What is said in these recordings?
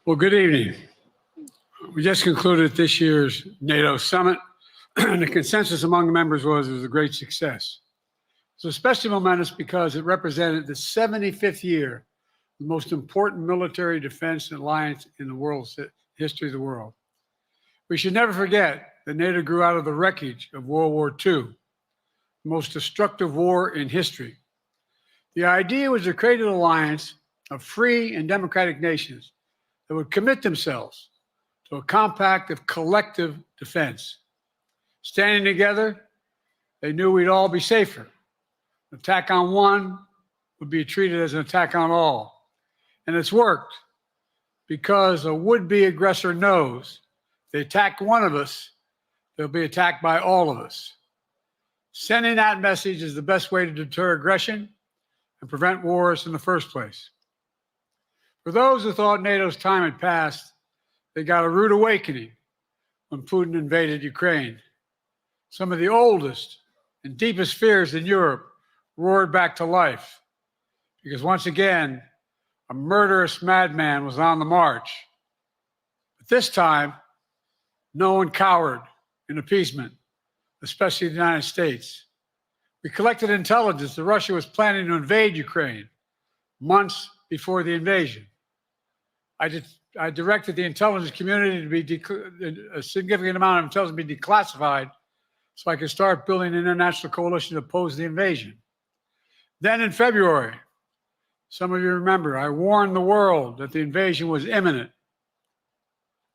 Well, good evening. We just concluded this year's NATO summit, and the consensus among the members was it was a great success. It's especially momentous because it represented the 75th year, the most important military defense alliance in the world's history of the world. We should never forget that NATO grew out of the wreckage of World War II, the most destructive war in history. The idea was to create an alliance of free and democratic nations that would commit themselves to a compact of collective defense. Standing together, they knew we'd all be safer. An attack on one would be treated as an attack on all. And it's worked because a would-be aggressor knows if they attack one of us, they'll be attacked by all of us. Sending that message is the best way to deter aggression and prevent wars in the first place. For those who thought NATO's time had passed, they got a rude awakening when Putin invaded Ukraine. Some of the oldest and deepest fears in Europe roared back to life because once again, a murderous madman was on the march. But this time, no one cowered in appeasement, especially the United States. We collected intelligence that Russia was planning to invade Ukraine months before the invasion. I directed the intelligence community to be a significant amount of intelligence be declassified so I could start building an international coalition to oppose the invasion. Then in February, some of you remember, I warned the world that the invasion was imminent.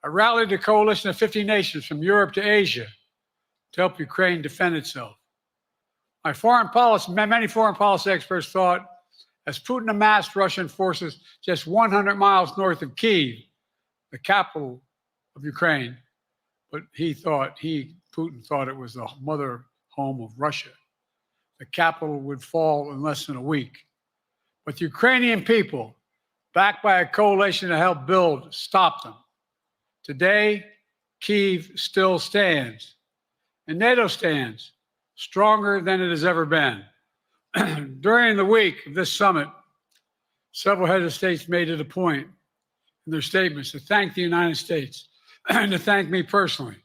I rallied a coalition of 50 nations from Europe to Asia to help Ukraine defend itself. Many foreign policy experts thought as Putin amassed Russian forces just 100 miles north of Kyiv, the capital of Ukraine, but Putin thought it was the mother home of Russia. The capital would fall in less than a week. But the Ukrainian people, backed by a coalition to help build, stopped them. Today, Kyiv still stands, and NATO stands stronger than it has ever been. During the week of this summit, several heads of states made it a point in their statements to thank the United States and to thank me personally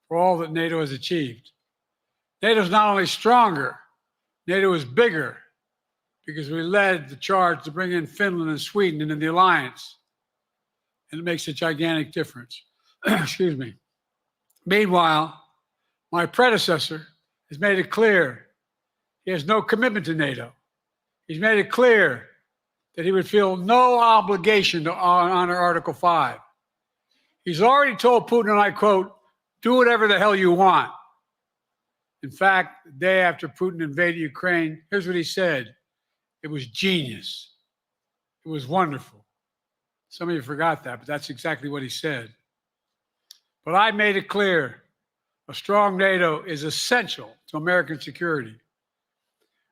for all that NATO has achieved. NATO is not only stronger, NATO is bigger because we led the charge to bring in Finland and Sweden into the alliance, and it makes a gigantic difference. Excuse me. Meanwhile, my predecessor has made it clear he has no commitment to NATO. He's made it clear that he would feel no obligation to honor Article 5. He's already told Putin, and I quote, "Do whatever the hell you want." In fact, the day after Putin invaded Ukraine, here's what he said. It was genius. It was wonderful. Some of you forgot that, but that's exactly what he said. But I made it clear, a strong NATO is essential to American security.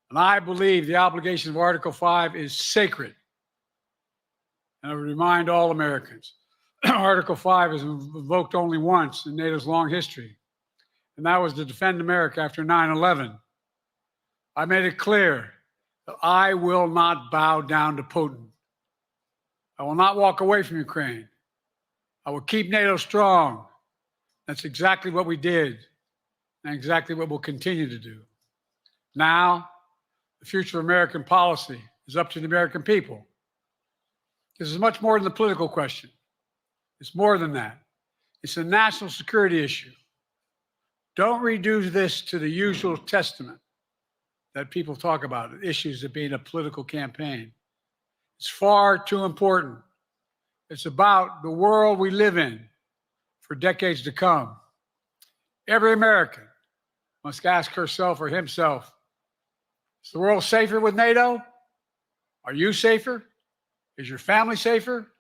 And I believe the obligation of Article 5 is sacred. And I would remind all Americans, Article 5 is invoked only once in NATO's long history, and that was to defend America after 9/11. I made it clear that I will not bow down to Putin. I will not walk away from Ukraine. I will keep NATO strong. That's exactly what we did, and exactly what we'll continue to do. Now, the future of American policy is up to the American people. This is much more than the political question. It's more than that. It's a national security issue. Don't reduce this to the usual testament that people talk about, issues of being a political campaign. It's far too important. It's about the world we live in for decades to come. Every American must ask herself or himself, is the world safer with NATO? Are you safer? Is your family safer?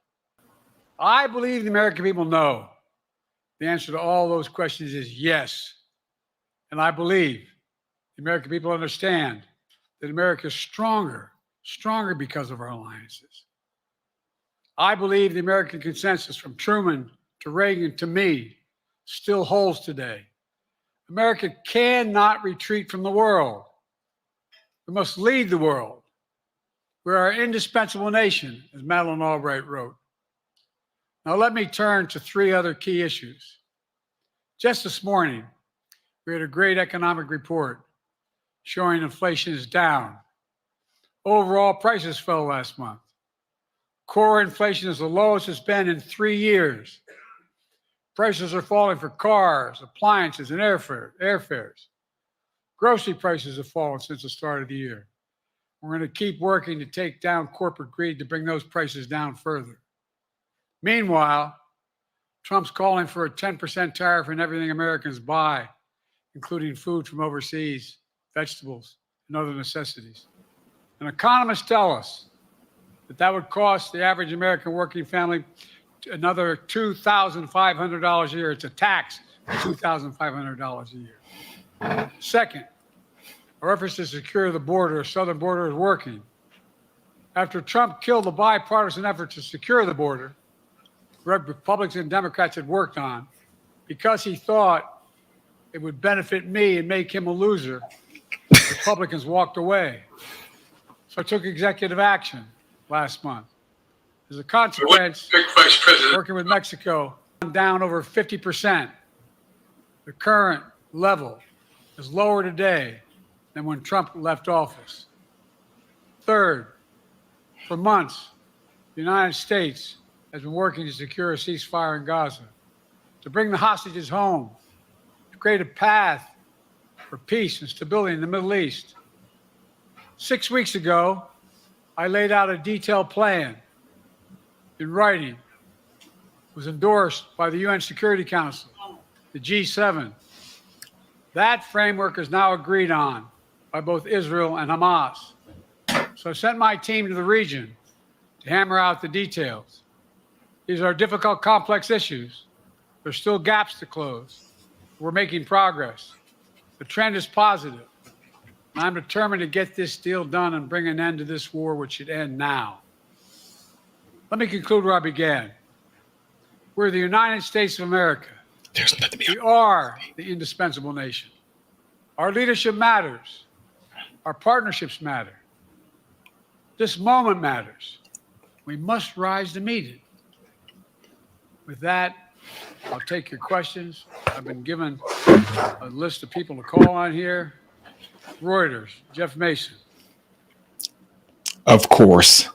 I believe the American people know the answer to all those questions is yes. And I believe the American people understand that America is stronger because of our alliances. I believe the American consensus from Truman to Reagan to me still holds today. America cannot retreat from the world. We must lead the world. We're our indispensable nation, as Madeleine Albright wrote. Now let me turn to three other key issues. Just this morning, we had a great economic report showing inflation is down. Overall prices fell last month. Core inflation is the lowest it's been in 3 years. Prices are falling for cars, appliances, and airfares. Grocery prices have fallen since the start of the year. We're going to keep working to take down corporate greed to bring those prices down further. Meanwhile, Trump's calling for a 10% tariff on everything Americans buy, including food from overseas, vegetables, and other necessities. And economists tell us that would cost the average American working family another $2,500 a year. It's a tax for $2,500 a year. Second, our efforts to secure the border, the southern border, is working. After Trump killed the bipartisan effort to secure the border, Republicans and Democrats had worked on, because he thought it would benefit me and make him a loser, Republicans walked away. So I took executive action last month. As a consequence, working with Mexico, down over 50%. The current level is lower today than when Trump left office. Third, for months, the United States has been working to secure a ceasefire in Gaza, to bring the hostages home, to create a path for peace and stability in the Middle East. 6 weeks ago, I laid out a detailed plan in writing. It was endorsed by the UN Security Council, the G7. That framework is now agreed on by both Israel and Hamas. So I sent my team to the region to hammer out the details. These are difficult, complex issues. There's still gaps to close. We're making progress. The trend is positive. And I'm determined to get this deal done and bring an end to this war, which should end now. Let me conclude where I began. We're the United States of America. We are the indispensable nation. Our leadership matters. Our partnerships matter. This moment matters. We must rise to meet it. With that, I'll take your questions. I've been given a list of people to call on here. Reuters, Jeff Mason. Of course.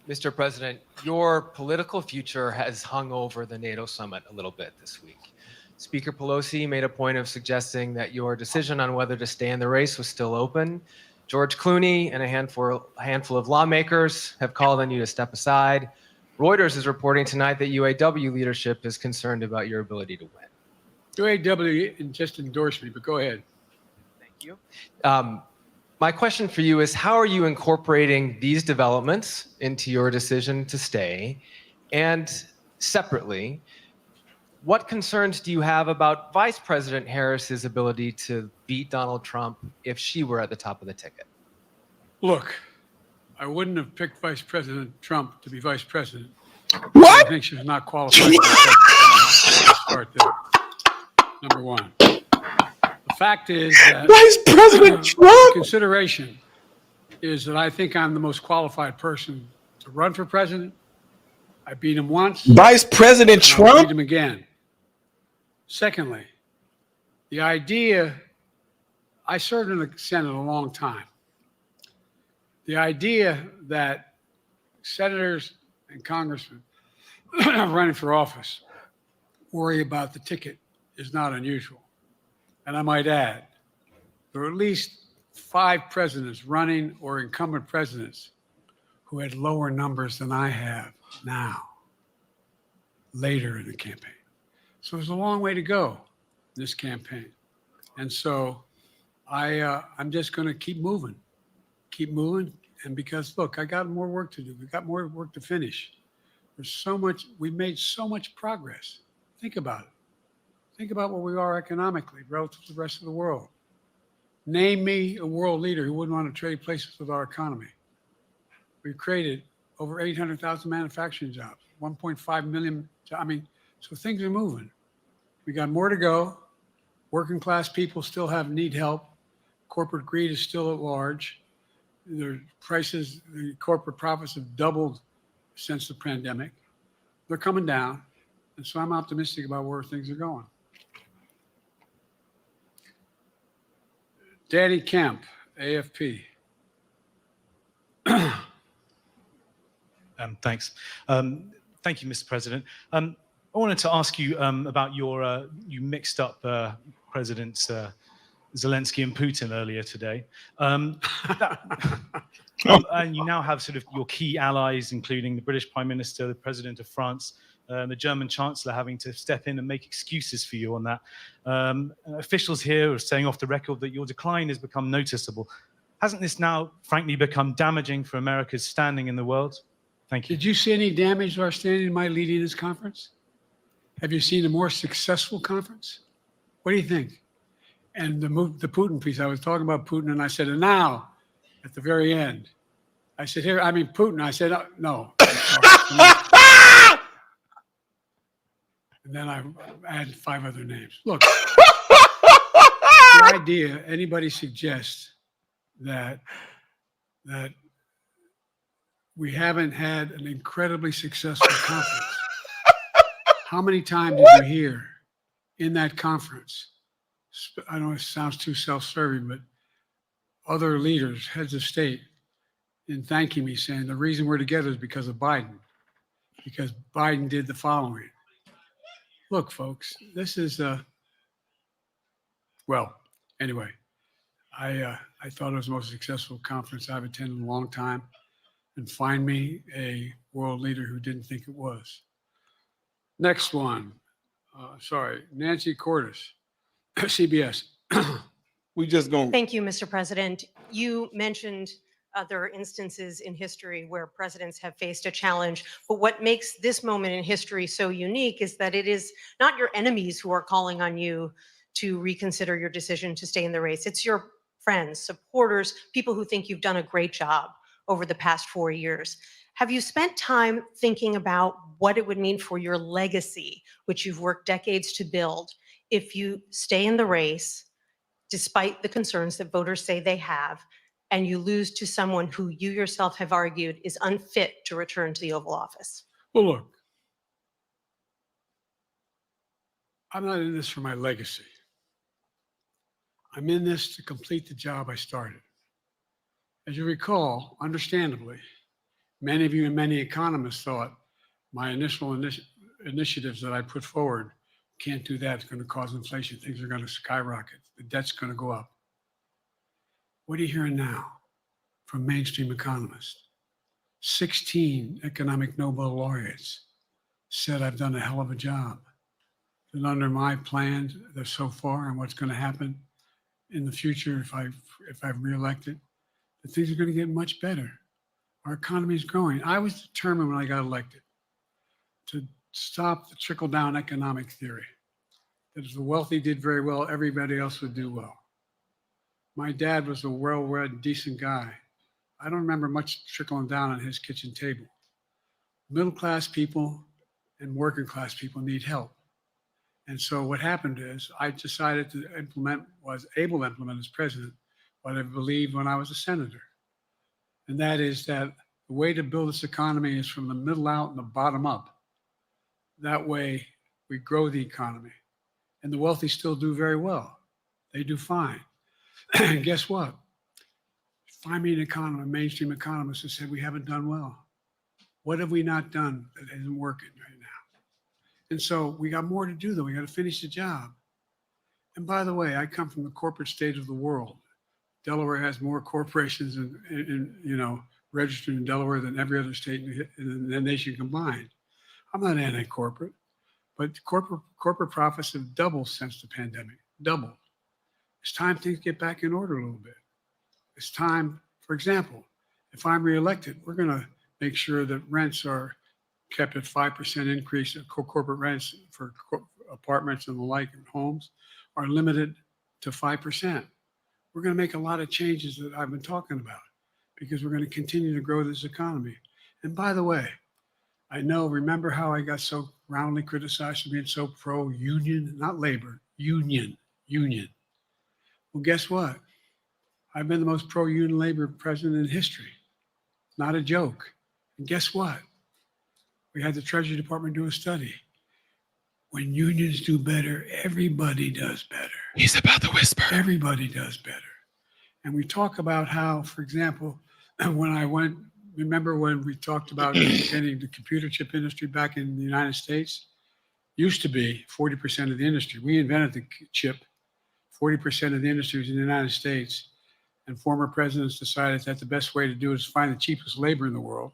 Mr. President, your political future has hung over the NATO summit a little bit this week. Speaker Pelosi made a point of suggesting that your decision on whether to stay in the race was still open. George Clooney and a handful of lawmakers have called on you to step aside. Reuters is reporting tonight that UAW leadership is concerned about your ability to win. UAW just endorsed me, but go ahead. Thank you. My question for you is, how are you incorporating these developments into your decision to stay? And separately, what concerns do you have about Vice President Harris's ability to beat Donald Trump if she were at the top of the ticket? Look, I wouldn't have picked Vice President Trump to be vice president. What? I think she's not qualified to be president. Start there. Number one. The fact is that Vice President Trump? Consideration is that I think I'm the most qualified person to run for president. I beat him once. Vice President I'll Trump? beat him again. Secondly, the idea, I served in the Senate a long time. The idea that senators and congressmen running for office worry about the ticket is not unusual. And I might add, there are at least 5 presidents running or incumbent presidents who had lower numbers than I have now, later in the campaign. So there's a long way to go in this campaign. And so I'm just going to keep moving. And because, look, I got more work to do. We've got more work to finish. There's so much, we made so much progress. Think about it. Think about where we are economically relative to the rest of the world. Name me a world leader who wouldn't want to trade places with our economy. We've created over 800,000 manufacturing jobs, 1.5 million. So things are moving. We got more to go. Working class people still need help. Corporate greed is still at large. Their prices, the corporate profits have doubled since the pandemic. They're coming down, and so I'm optimistic about where things are going. Danny Kemp, AFP. Thanks. Thank you, Mr. President. I wanted to ask you about your, you mixed up Presidents Zelensky and Putin earlier today. And you now have sort of your key allies, including the British Prime Minister, the President of France, the German Chancellor having to step in and make excuses for you on that. Officials here are saying off the record that your decline has become noticeable. Hasn't this now, frankly, become damaging for America's standing in the world? Thank you. Did you see any damage to our standing by leading this conference? Have you seen a more successful conference? What do you think? And the Putin piece, I was talking about Putin, and I said, and now, at the very end, I said, here, I mean, Putin. I said, no. And then I added 5 other names. Look, the idea, anybody suggests that we haven't had an incredibly successful conference. How many times did you hear in that conference? I know it sounds too self-serving, but other leaders, heads of state, in thanking me, saying the reason we're together is because of Biden, because Biden did the following. Look, folks, this is well, anyway, I thought it was the most successful conference I've attended in a long time, and find me a world leader who didn't think it was. Next one, Nancy Cordes, CBS. We just going. Thank you, Mr. President. You mentioned other instances in history where presidents have faced a challenge, but what makes this moment in history so unique is that it is not your enemies who are calling on you to reconsider your decision to stay in the race. It's your friends, supporters, people who think you've done a great job over the past 4 years. Have you spent time thinking about what it would mean for your legacy, which you've worked decades to build, if you stay in the race, despite the concerns that voters say they have, and you lose to someone who you yourself have argued is unfit to return to the Oval Office? Well, look, I'm not in this for my legacy. I'm in this to complete the job I started. As you recall, understandably, many of you and many economists thought my initial initiatives that I put forward, can't do that, it's going to cause inflation, things are going to skyrocket, the debt's going to go up. What are you hearing now from mainstream economists? 16 economic Nobel laureates said I've done a hell of a job. And under my plans so far and what's going to happen in the future if I'm reelected, that things are going to get much better. Our economy is growing. I was determined when I got elected to stop the trickle-down economic theory, that if the wealthy did very well, everybody else would do well. My dad was a well-read, decent guy. I don't remember much trickling down on his kitchen table. Middle-class people and working-class people need help. And so what happened is I decided to was able to implement as president what I believed when I was a senator. And that is that the way to build this economy is from the middle out and the bottom up. That way we grow the economy. And the wealthy still do very well. They do fine. And guess what? Find me an economist, a mainstream economist who said we haven't done well. What have we not done that isn't working right now? And so we got more to do, though. We got to finish the job. And by the way, I come from the corporate state of the world. Delaware has more corporations registered in Delaware than every other state in the nation combined. I'm not anti-corporate, but corporate profits have doubled since the pandemic, doubled. It's time things get back in order a little bit. It's time, for example, if I'm reelected, we're going to make sure that rents are kept at 5% increase of corporate rents for apartments and the like and homes are limited to 5%. We're going to make a lot of changes that I've been talking about because we're going to continue to grow this economy. And by the way, remember how I got so roundly criticized for being so pro-union, not labor, union. Well, guess what? I've been the most pro-union labor president in history. Not a joke. And guess what? We had the Treasury Department do a study. When unions do better, everybody does better. He's about to whisper. Everybody does better. And we talk about how, for example, remember when we talked about getting the computer chip industry back in the United States? Used to be 40% of the industry. We invented the chip. 40% of the industry was in the United States. And former presidents decided that the best way to do it is find the cheapest labor in the world,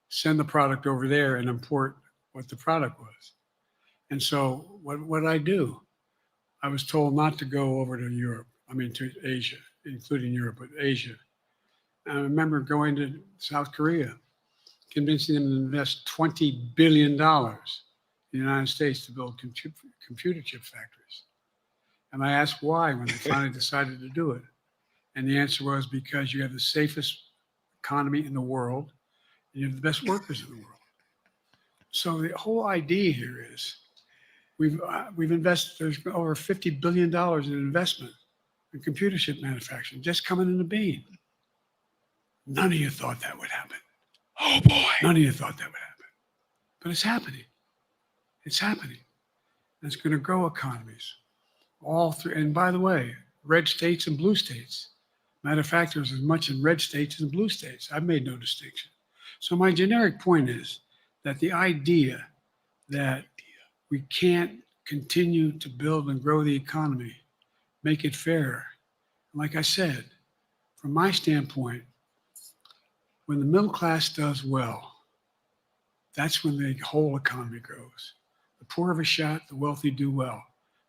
send the product over there and import what the product was. And so what did I do? I was told not to go over to Europe, to Asia, including Europe, but Asia. And I remember going to South Korea, convincing them to invest $20 billion in the United States to build computer chip factories. And I asked why when they finally decided to do it. And the answer was because you have the safest economy in the world, and you have the best workers in the world. So the whole idea here is we've invested, there's over $50 billion in investment in computer chip manufacturing just coming in the bean. None of you thought that would happen. Oh boy. None of you thought that would happen. But it's happening. It's happening. And it's going to grow economies. All through, and by the way, red states and blue states. Matter of fact, there's as much in red states as in blue states. I've made no distinction. So my generic point is that the idea that we can't continue to build and grow the economy, make it fair. Like I said, from my standpoint, when the middle class does well, that's when the whole economy grows. The poor have a shot, the wealthy do well.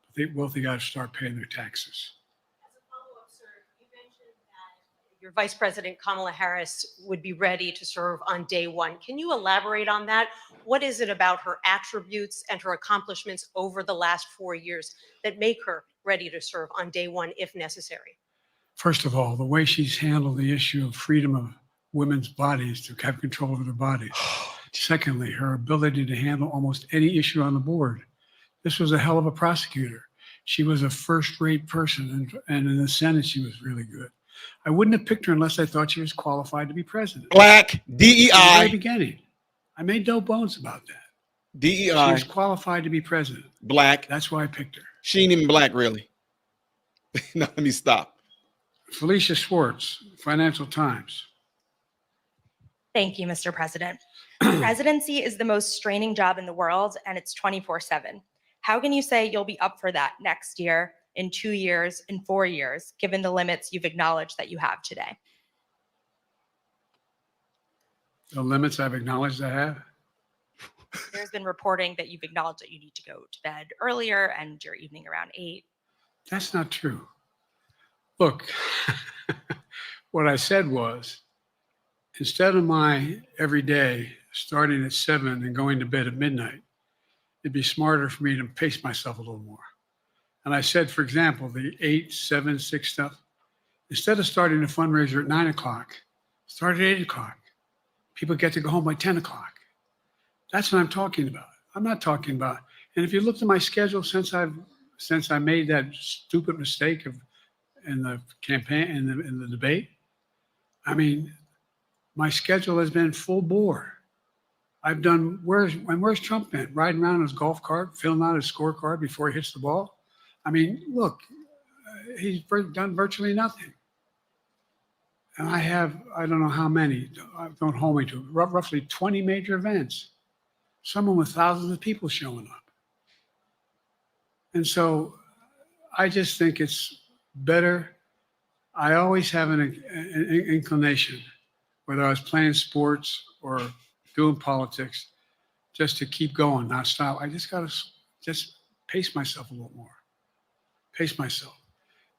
But the wealthy got to start paying their taxes. As a follow-up, sir, you mentioned that your Vice President Kamala Harris would be ready to serve on day one. Can you elaborate on that? What is it about her attributes and her accomplishments over the last 4 years that make her ready to serve on day one if necessary? First of all, the way she's handled the issue of freedom of women's bodies to have control over their bodies. Secondly, her ability to handle almost any issue on the board. This was a hell of a prosecutor. She was a first-rate person, and in the Senate, she was really good. I wouldn't have picked her unless I thought she was qualified to be president. Black, From the very DEI, beginning. I made no bones about that. She DEI, was qualified to be president. black. That's why I picked her. She ain't even black, really. No, let me stop. Felicia Schwartz, Financial Times. Thank you, Mr. President. Presidency is the most straining job in the world, and it's 24/7. How can you say you'll be up for that next year, in 2 years, in 4 years, given the limits you've acknowledged that you have today? The limits I've acknowledged I have. There's been reporting that you've acknowledged that you need to go to bed earlier and your evening around 8. That's not true. Look, what I said was, instead of my every day starting at 7 and going to bed at midnight, it'd be smarter for me to pace myself a little more. And I said, for example, the 8, 7, 6 stuff, instead of starting a fundraiser at 9 o'clock, start at 8 o'clock. People get to go home by 10 o'clock. That's what I'm talking about. I'm not talking about, and if you look at my schedule since I made that stupid mistake in the campaign, in the debate, I mean, my schedule has been full bore. I've done, where's Trump been? Riding around in his golf cart, filling out his scorecard before he hits the ball. I mean, look, he's done virtually nothing. And I have, I don't know how many, don't hold me to it, roughly 20 major events, some with thousands of people showing up. And so I just think it's better. I always have an inclination, whether I was playing sports or doing politics, just to keep going, not stop. I just got to just pace myself a little more. Pace myself.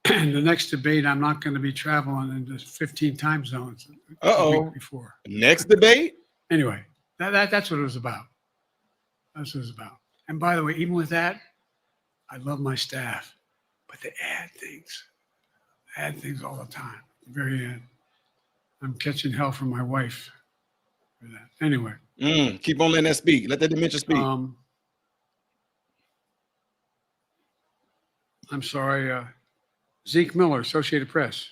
And the next debate, I'm not going to be traveling into 15 time zones the week before. Next debate? Anyway, that's what it was about. That's what it was about. And by the way, even with that, I love my staff, but they add things all the time. At the very end, I'm catching hell from my wife for that. Anyway. Keep on letting that speak. Let that dementia speak. I'm sorry. Zeke Miller, Associated Press.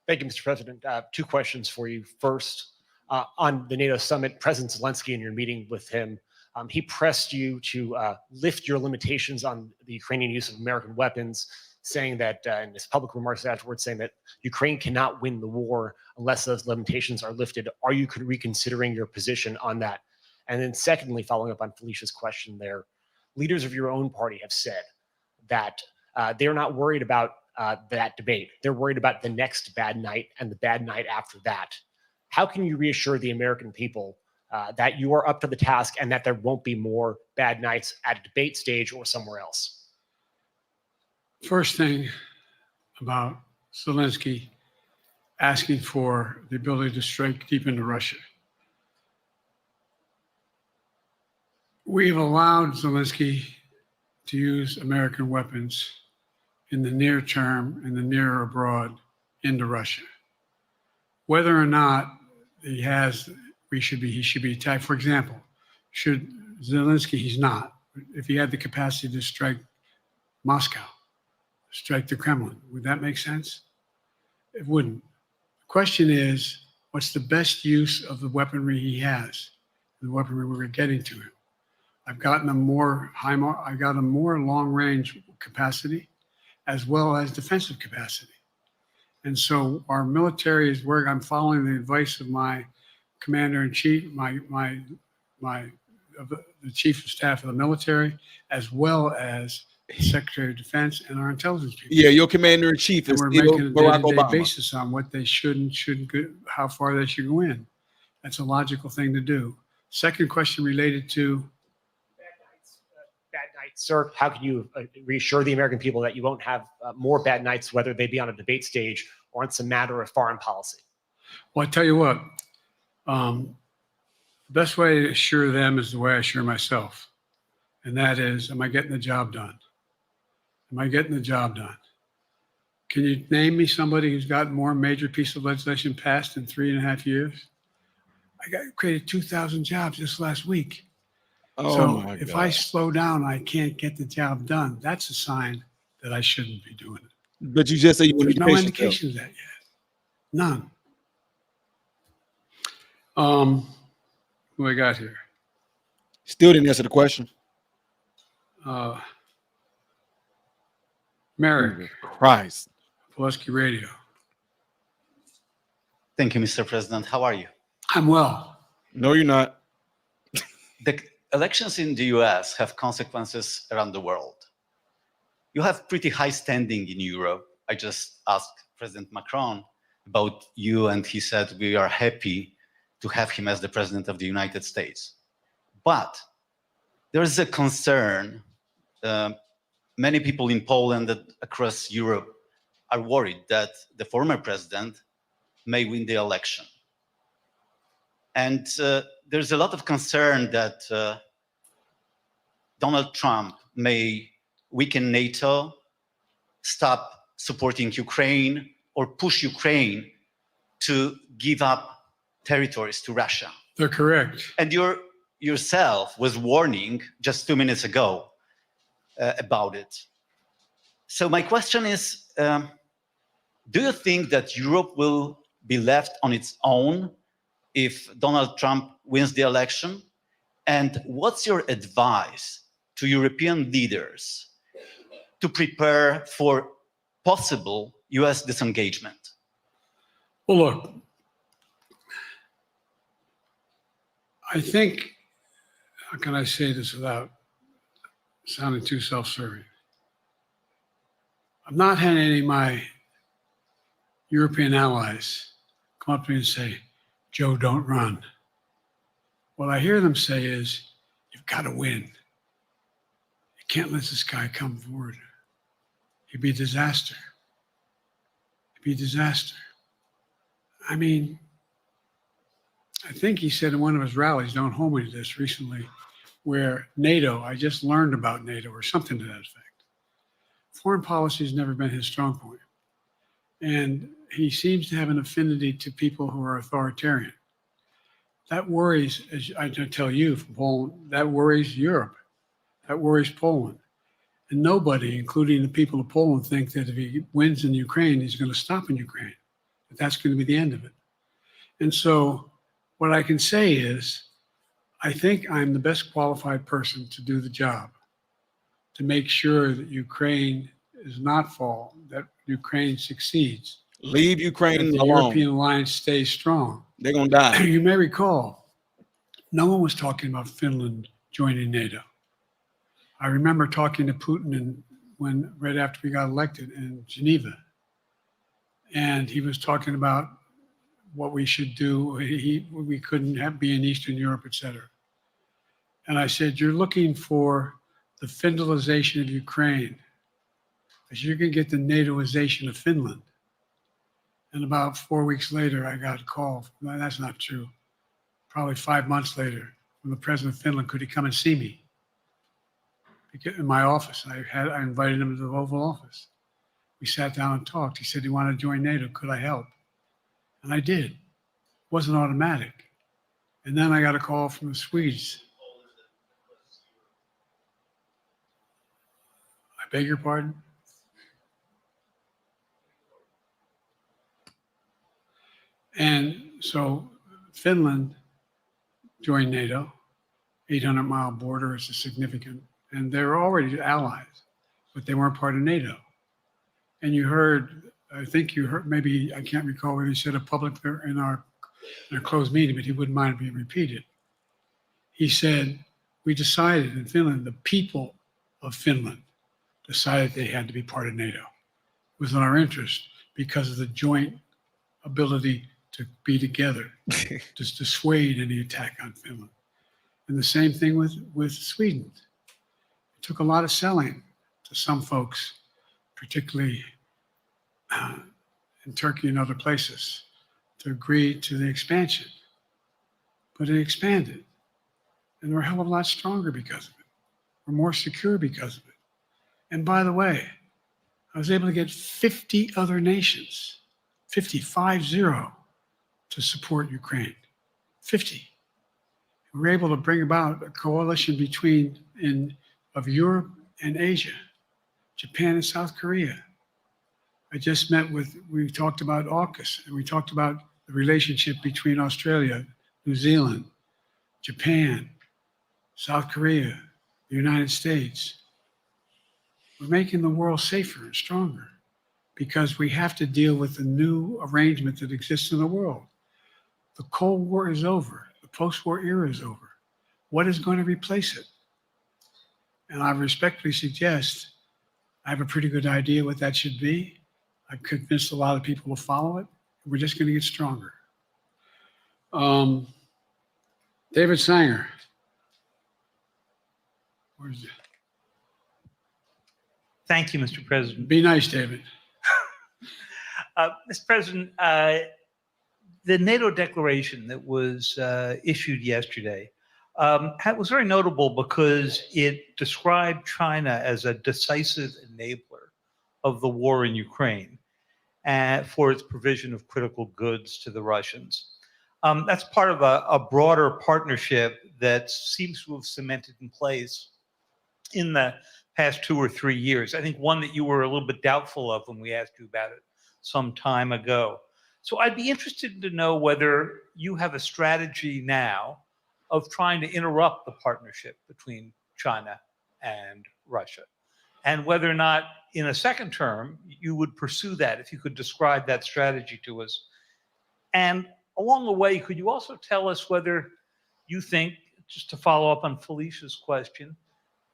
Thank you, Mr. President. 2 questions for you. First, on the NATO summit, President Zelensky, in your meeting with him, he pressed you to lift your limitations on the Ukrainian use of American weapons, saying that, in his public remarks afterwards, saying that Ukraine cannot win the war unless those limitations are lifted. Are you reconsidering your position on that? And then secondly, following up on Felicia's question there, leaders of your own party have said that they're not worried about that debate. They're worried about the next bad night and the bad night after that. How can you reassure the American people that you are up to the task and that there won't be more bad nights at a debate stage or somewhere else? First thing about Zelensky asking for the ability to strike deep into Russia. We've allowed Zelensky to use American weapons in the near term, in the near or abroad, into Russia. Whether or not he should be attacked. For example, should Zelensky, he's not. If he had the capacity to strike Moscow, strike the Kremlin, would that make sense? It wouldn't. The question is, what's the best use of the weaponry he has, the weaponry we're getting to him? I've gotten a more long-range capacity as well as defensive capacity. And so our military is where I'm following the advice of my commander-in-chief, the chief of staff of the military, as well as the Secretary of Defense and our intelligence people. Yeah, your commander-in-chief And is we're still making a Barack day-to-day Obama. basis on what they should and shouldn't go, how far they should go in. That's a logical thing to do. Second question related to Bad nights, sir. How can you reassure the American people that you won't have more bad nights, whether they be on a debate stage or on some matter of foreign policy? Well, I tell you what, the best way to assure them is the way I assure myself. And that is, am I getting the job done? Am I getting the job done? Can you name me somebody who's got more major piece of legislation passed in 3.5 years? Created 2,000 jobs just last week. Oh So my if God. I slow down, I can't get the job done. That's a sign that I shouldn't be doing it. But you just say you want There's to no be patient. indication of that yet. None. Who I got here? Still didn't answer the question. Merrick, Christ. Pulaski Radio. Thank you, Mr. President. How are you? I'm well. No, you're not. The elections in the US have consequences around the world. You have pretty high standing in Europe. I just asked President Macron about you, and he said we are happy to have him as the President of the United States. But there is a concern. Many people in Poland and across Europe are worried that the former president may win the election. And there's a lot of concern that Donald Trump may weaken NATO, stop supporting Ukraine, or push Ukraine to give up territories to Russia. They're correct. And yourself was warning just 2 minutes ago about it. So my question is, do you think that Europe will be left on its own if Donald Trump wins the election? And what's your advice to European leaders to prepare for possible US disengagement? Well, look, I think, how can I say this without sounding too self-serving? I'm not having any of my European allies come up to me and say, Joe, don't run. What I hear them say is, you've got to win. You can't let this guy come forward. It'd be a disaster. It'd be a disaster. I mean, I think he said in one of his rallies, don't hold me to this, recently, where NATO, I just learned about NATO or something to that effect. Foreign policy has never been his strong point. And he seems to have an affinity to people who are authoritarian. That worries, as I tell you from Poland, that worries Europe. That worries Poland. And nobody, including the people of Poland, think that if he wins in Ukraine, he's going to stop in Ukraine. That that's going to be the end of it. And so What I can say is, I think I'm the best qualified person to do the job, to make sure that Ukraine does not fall, that Ukraine succeeds, Leave that Ukraine the alone. European alliance stays strong. They're going to die. You may recall, no one was talking about Finland joining NATO. I remember talking to Putin right after we got elected in Geneva, and he was talking about what we should do. We couldn't be in Eastern Europe, et cetera. And I said, you're looking for the Finlandization of Ukraine, because you can get the NATOization of Finland. And about 4 weeks later, I got a call. No, that's not true. Probably 5 months later, from the president of Finland, could he come and see me? In my office. I invited him to the Oval Office. We sat down and talked. He said he wanted to join NATO. Could I help? And I did. It wasn't automatic. And then I got a call from the Swedes. I beg your pardon? And so Finland joined NATO. 800-mile border is a significant, and they were already allies, but they weren't part of NATO. And you heard, I think you heard, maybe I can't recall whether he said it publicly in our closed meeting, but he wouldn't mind it being repeated. He said, we decided in Finland, the people of Finland decided they had to be part of NATO. It was in our interest because of the joint ability to be together, to dissuade any attack on Finland. And the same thing with Sweden. It took a lot of selling to some folks, particularly in Turkey and other places, to agree to the expansion. But it expanded. And we're a hell of a lot stronger because of it. We're more secure because of it. And by the way, I was able to get 50 other nations, 50, to support Ukraine. 50. We were able to bring about a coalition of Europe and Asia, Japan and South Korea. I just we talked about AUKUS, and we talked about the relationship between Australia, New Zealand, Japan, South Korea, the United States. We're making the world safer and stronger because we have to deal with the new arrangement that exists in the world. The Cold War is over. The post-war era is over. What is going to replace it? And I respectfully suggest I have a pretty good idea what that should be. I've convinced a lot of people to follow it. We're just going to get stronger. David Sanger. Where's it? Thank you, Mr. President. Be nice, David. Mr. President, the NATO declaration that was issued yesterday was very notable because it described China as a decisive enabler of the war in Ukraine for its provision of critical goods to the Russians. That's part of a broader partnership that seems to have cemented in place in the past 2 or 3 years. I think one that you were a little bit doubtful of when we asked you about it some time ago. So I'd be interested to know whether you have a strategy now of trying to interrupt the partnership between China and Russia, and whether or not in a second term you would pursue that, if you could describe that strategy to us. And along the way, could you also tell us whether you think, just to follow up on Felicia's question,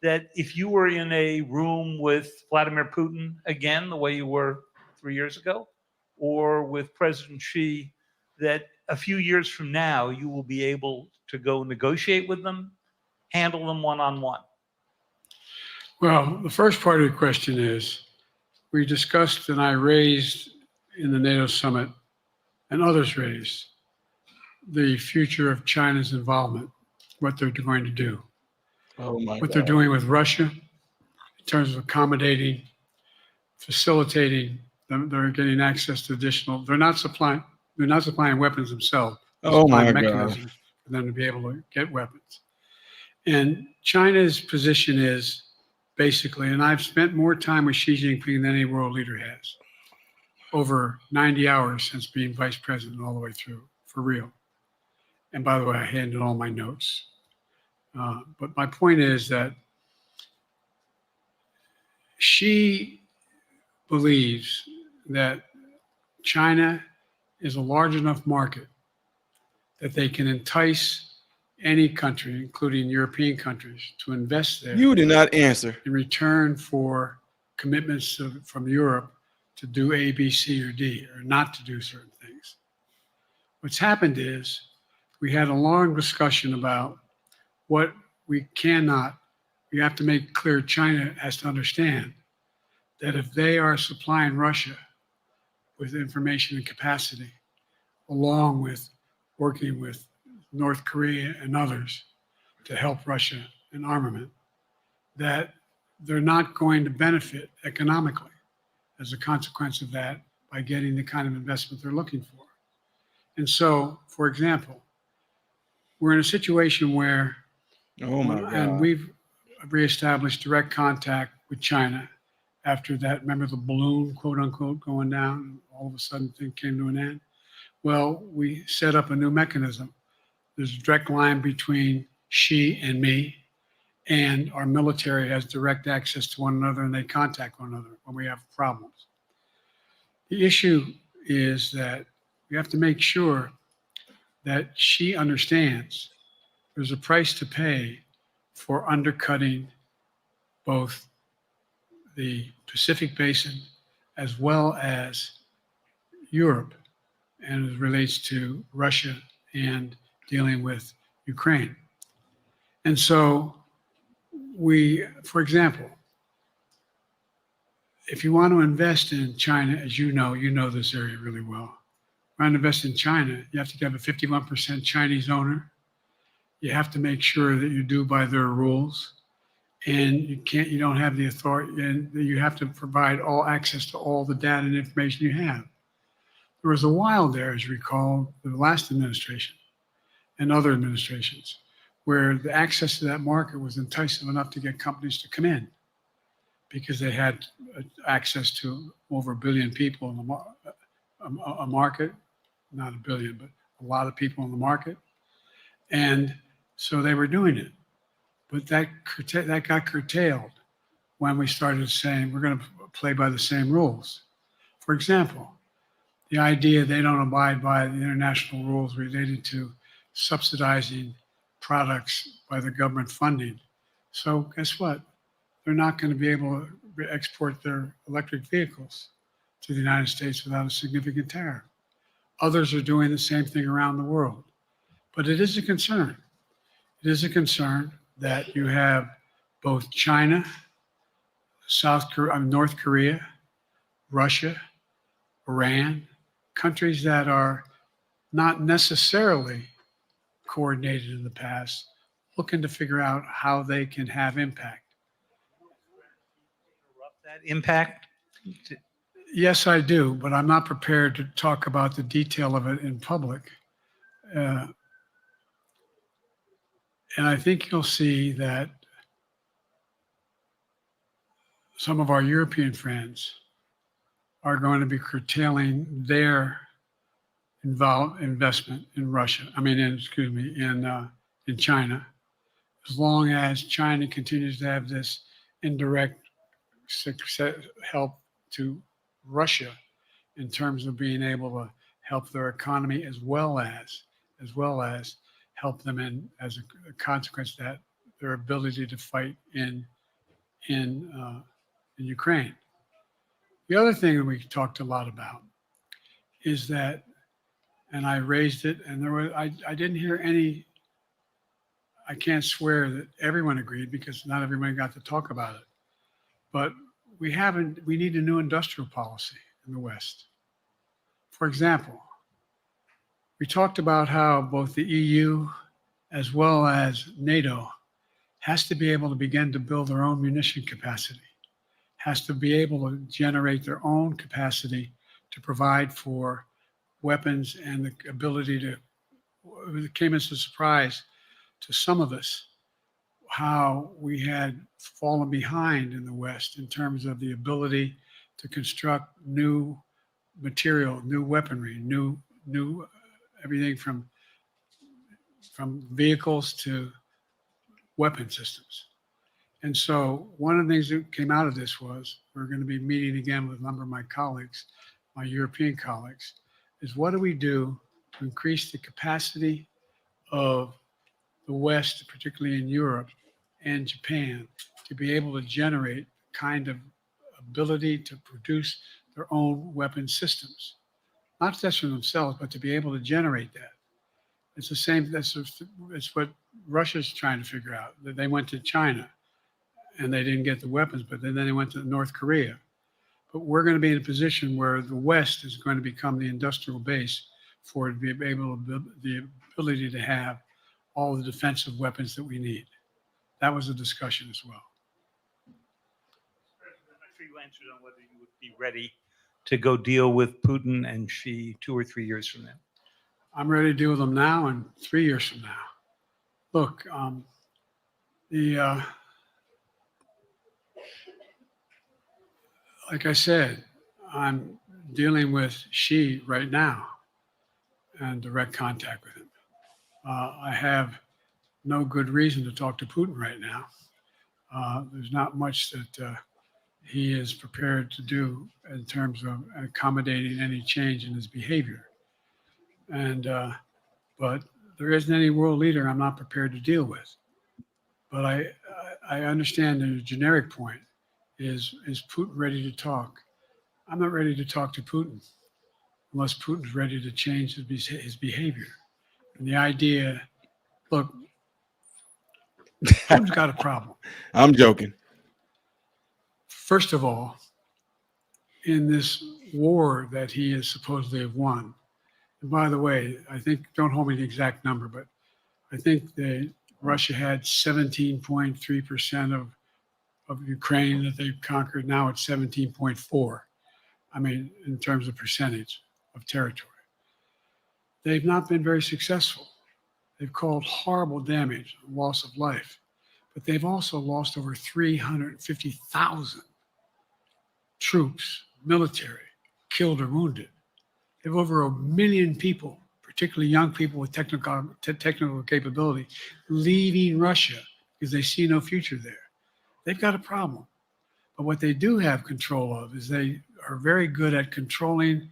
that if you were in a room with Vladimir Putin again, the way you were 3 years ago, or with President Xi, that a few years from now, you will be able to go negotiate with them, handle them one-on-one? Well, the first part of the question is, we discussed and I raised in the NATO summit, and others raised, the future of China's involvement, what they're going to do. Oh my What God. they're doing with Russia in terms of accommodating, facilitating them. They're getting access to additional, they're not supplying weapons themselves. They're Oh my supplying God. mechanisms for them to be able to get weapons. And China's position is basically, and I've spent more time with Xi Jinping than any world leader has, over 90 hours since being vice president all the way through, for real. And by the way, I handed all my notes. But my point is that she believes that China is a large enough market that they can entice any country, including European countries, to invest there You did not answer. in return for commitments from Europe to do A, B, C, or D, or not to do certain things. What's happened is we had a long discussion about what we have to make clear. China has to understand that if they are supplying Russia with information and capacity, along with working with North Korea and others to help Russia in armament, that they're not going to benefit economically as a consequence of that by getting the kind of investment they're looking for. And so, for example, we're in a situation where, Oh my God. and we've reestablished direct contact with China after that. Remember the balloon, quote unquote, going down, and all of a sudden things came to an end? Well, we set up a new mechanism. There's a direct line between Xi and me, and our military has direct access to one another, and they contact one another when we have problems. The issue is that we have to make sure that she understands there's a price to pay for undercutting both the Pacific Basin as well as Europe, and it relates to Russia and dealing with Ukraine. And so for example, if you want to invest in China, as you know this area really well. Want to invest in China, you have to have a 51% Chinese owner. You have to make sure that you do by their rules, and you don't have the authority, and you have to provide all access to all the data and information you have. There was a while there, as you recall, the last administration and other administrations, where the access to that market was enticing enough to get companies to come in because they had access to over 1 billion people in a market, not 1 billion, but a lot of people in the market. And so they were doing it. But that got curtailed when we started saying we're going to play by the same rules. For example, the idea they don't abide by the international rules related to subsidizing products by the government funding. So guess what? They're not going to be able to export their electric vehicles to the United States without a significant tariff. Others are doing the same thing around the world. But it is a concern. It is a concern that you have both China, North Korea, Russia, Iran, countries that are not necessarily coordinated in the past, looking to figure out how they can have impact. That impact? Yes, I do, but I'm not prepared to talk about the detail of it in public. And I think you'll see that some of our European friends are going to be curtailing their investment in Russia. In China, as long as China continues to have this indirect help to Russia in terms of being able to help their economy as well as help them in as a consequence that their ability to fight in Ukraine. The other thing that we talked a lot about is that, and I raised it, and I didn't hear any. I can't swear that everyone agreed because not everyone got to talk about it. But we need a new industrial policy in the West. For example, we talked about how both the EU as well as NATO has to be able to begin to build their own munition capacity, has to be able to generate their own capacity to provide for weapons and the ability to, it came as a surprise to some of us how we had fallen behind in the West in terms of the ability to construct new material, new weaponry, new everything from from vehicles to weapon systems. And so one of the things that came out of this was we're going to be meeting again with a number of my colleagues, my European colleagues, is what do we do to increase the capacity of the West, particularly in Europe and Japan, to be able to generate kind of ability to produce their own weapon systems, not just for themselves, but to be able to generate that. It's the same, it's what Russia's trying to figure out. That they went to China and they didn't get the weapons, but then they went to North Korea. But we're going to be in a position where the West is going to become the industrial base for it to be able to, the ability to have all the defensive weapons that we need. That was a discussion as well. I'm sure you answered on whether you would be ready to go deal with Putin and Xi 2 or 3 years from now. I'm ready to deal with them now and 3 years from now. Look, like I said, I'm dealing with Xi right now and direct contact with him. I have no good reason to talk to Putin right now. There's not much that he is prepared to do in terms of accommodating any change in his behavior. And but there isn't any world leader I'm not prepared to deal with. But I understand the generic point is Putin ready to talk? I'm not ready to talk to Putin unless Putin's ready to change his behavior. And the idea, look, Putin's got a problem. I'm joking. First of all, in this war that he is supposedly have won, and by the way, I think, don't hold me to the exact number, but I think Russia had 17.3% of Ukraine that they've conquered. Now it's 17.4. I mean, in terms of percentage of territory. They've not been very successful. They've caused horrible damage, loss of life, but they've also lost over 350,000 troops, military, killed or wounded. They have over 1 million people, particularly young people with technical capability, leaving Russia because they see no future there. They've got a problem. But what they do have control of is they are very good at controlling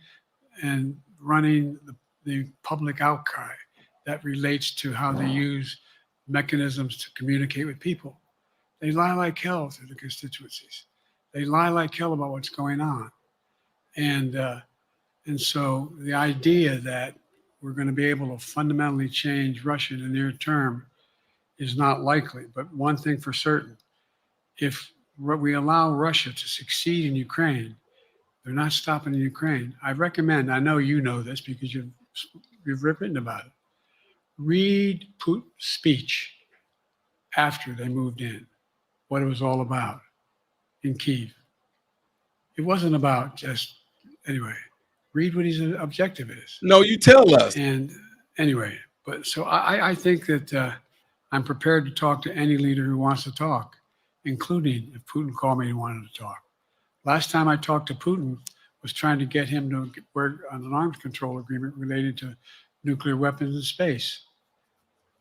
and running the public outcry that relates to how they use mechanisms to communicate with people. They lie like hell through the constituencies. They lie like hell about what's going on. And so the idea that we're going to be able to fundamentally change Russia in the near term is not likely. But one thing for certain, if we allow Russia to succeed in Ukraine, they're not stopping in Ukraine. I recommend, I know you know this because you've written about it, read Putin's speech after they moved in, what it was all about in Kyiv. It wasn't about just, anyway, read what his objective is. No, you tell us. And anyway, but so I think that I'm prepared to talk to any leader who wants to talk, including if Putin called me and wanted to talk. Last time I talked to Putin was trying to get him to work on an arms control agreement related to nuclear weapons in space.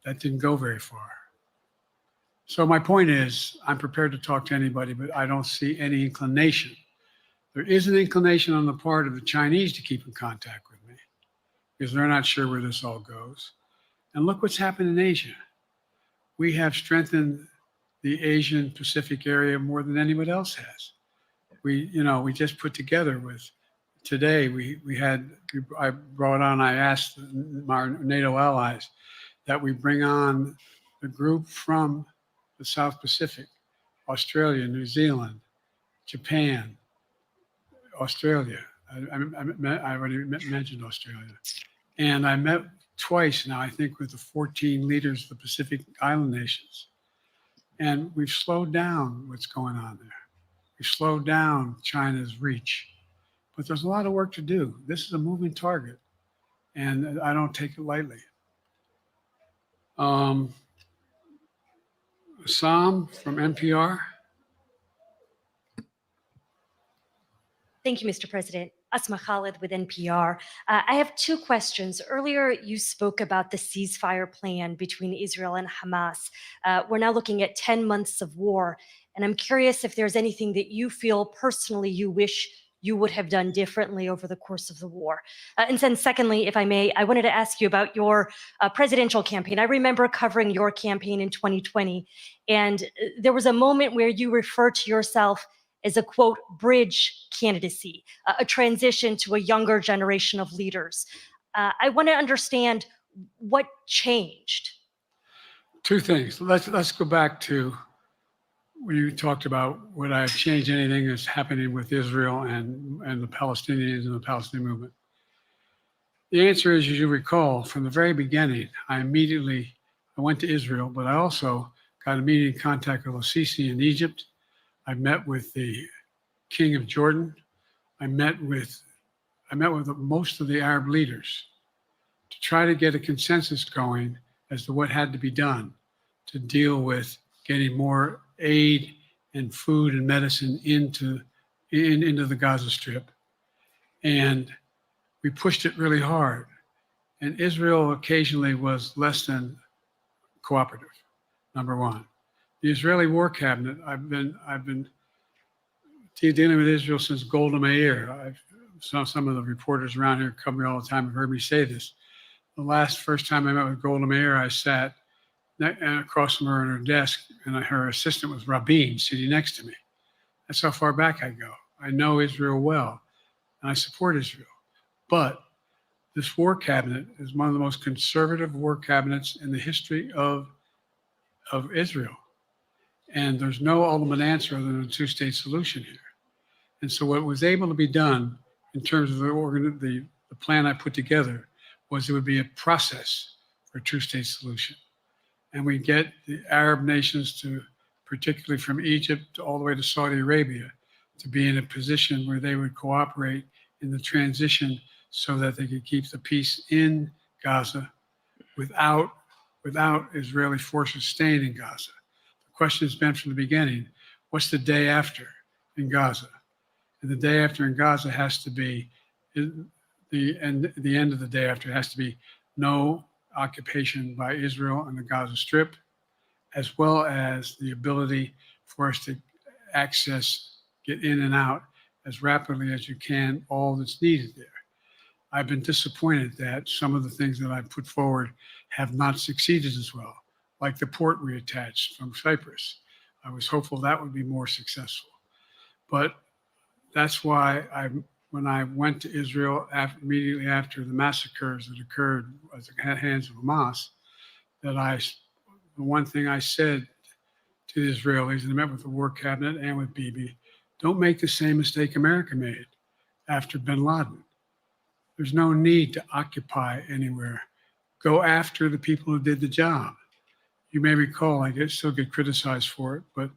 That didn't go very far. So my point is, I'm prepared to talk to anybody, but I don't see any inclination. There is an inclination on the part of the Chinese to keep in contact with me because they're not sure where this all goes. And look what's happened in Asia. We have strengthened the Asian Pacific area more than anybody else has. We just put together today, I brought on, I asked our NATO allies that we bring on the group from the South Pacific, Australia, New Zealand, Japan, Australia. I already mentioned Australia. And I met twice now, I think, with the 14 leaders of the Pacific Island nations. And we've slowed down what's going on there. We've slowed down China's reach. But there's a lot of work to do. This is a moving target, and I don't take it lightly. Sam from NPR. Thank you, Mr. President. Asma Khalid with NPR. I have two questions. Earlier, you spoke about the ceasefire plan between Israel and Hamas. We're now looking at 10 months of war, and I'm curious if there's anything that you feel personally you wish you would have done differently over the course of the war. And then secondly, if I may, I wanted to ask you about your presidential campaign. I remember covering your campaign in 2020, and there was a moment where you referred to yourself as a, quote, bridge candidacy, a transition to a younger generation of leaders. I want to understand what changed. Two things. Let's go back to when you talked about would I have changed anything that's happening with Israel and the Palestinians and the Palestinian movement. The answer is, as you recall, from the very beginning, I went to Israel, but I also got immediate contact with al-Sisi in Egypt. I met with the King of Jordan. I met with most of the Arab leaders to try to get a consensus going as to what had to be done to deal with getting more aid and food and medicine into the Gaza Strip. And we pushed it really hard. And Israel occasionally was less than cooperative, number one. The Israeli War Cabinet, I've been dealing with Israel since Golda Meir. Some of the reporters around here come here all the time have heard me say this. The first time I met with Golda Meir, I sat across from her at her desk, and her assistant was Rabin sitting next to me. That's how far back I go. I know Israel well, and I support Israel. But this war cabinet is one of the most conservative war cabinets in the history of Israel. And there's no ultimate answer other than a two-state solution here. And so what was able to be done in terms of the plan I put together was it would be a process for a two-state solution. And we get the Arab nations to, particularly from Egypt all the way to Saudi Arabia, to be in a position where they would cooperate in the transition so that they could keep the peace in Gaza without Israeli forces staying in Gaza. The question has been from the beginning, what's the day after in Gaza? And the day after in Gaza has to be, the end of the day after has to be no occupation by Israel on the Gaza Strip, as well as the ability for us to get in and out as rapidly as you can, all that's needed there. I've been disappointed that some of the things that I put forward have not succeeded as well, like the port reattached from Cyprus. I was hopeful that would be more successful. But that's why when I went to Israel immediately after the massacres that occurred at the hands of Hamas, the one thing I said to the Israelis, and I met with the War Cabinet and with Bibi, don't make the same mistake America made after bin Laden. There's no need to occupy anywhere. Go after the people who did the job. You may recall, I still get criticized for it, but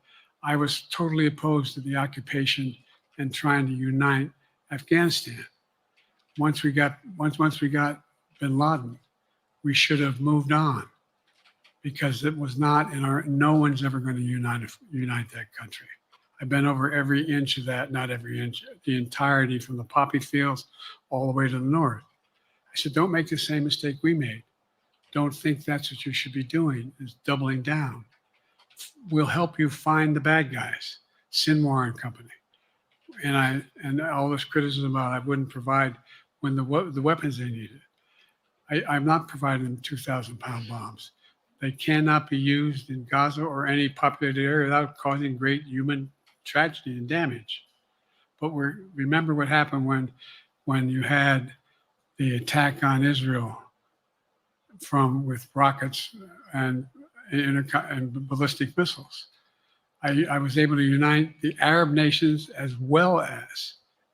I was totally opposed to the occupation and trying to unite Afghanistan. Once we got bin Laden, we should have moved on because it was not no one's ever going to unite that country. I've been over every inch of that, not every inch, the entirety from the poppy fields all the way to the north. I said, don't make the same mistake we made. Don't think that's what you should be doing, is doubling down. We'll help you find the bad guys, Sinwar and company. And all this criticism about I wouldn't provide when the weapons they needed. I'm not providing them 2,000-pound bombs. They cannot be used in Gaza or any populated area without causing great human tragedy and damage. But remember what happened when you had the attack on Israel with rockets and ballistic missiles. I was able to unite the Arab nations as well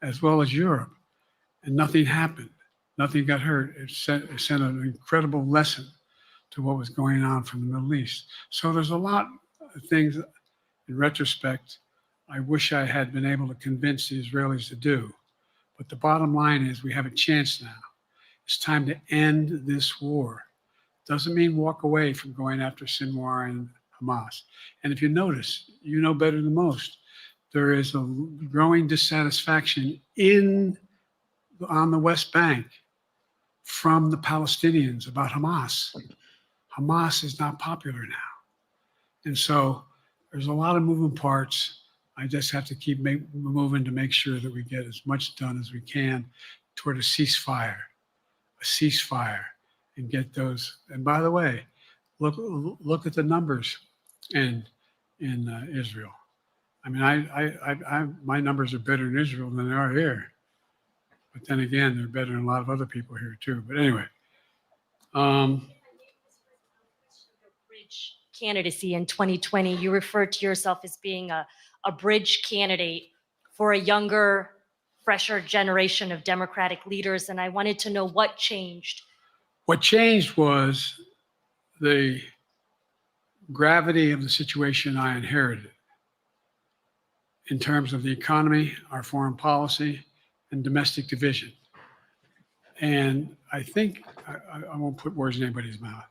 as Europe, and nothing happened. Nothing got hurt. It sent an incredible lesson to what was going on from the Middle East. So there's a lot of things, in retrospect, I wish I had been able to convince the Israelis to do. But the bottom line is we have a chance now. It's time to end this war. Doesn't mean walk away from going after Sinwar and Hamas. And if you notice, you know better than most, there is a growing dissatisfaction in on the West Bank from the Palestinians about Hamas. Hamas is not popular now. And so there's a lot of moving parts. I just have to keep moving to make sure that we get as much done as we can toward a ceasefire, and get those. And by the way, look at the numbers in Israel. I mean, my numbers are better in Israel than they are here. But then again, they're better than a lot of other people here too. But anyway, Bridge candidacy in 2020, you referred to yourself as being a bridge candidate for a younger, fresher generation of Democratic leaders. And I wanted to know what changed. What changed was the gravity of the situation I inherited in terms of the economy, our foreign policy, and domestic division. And I think, I won't put words in anybody's mouth.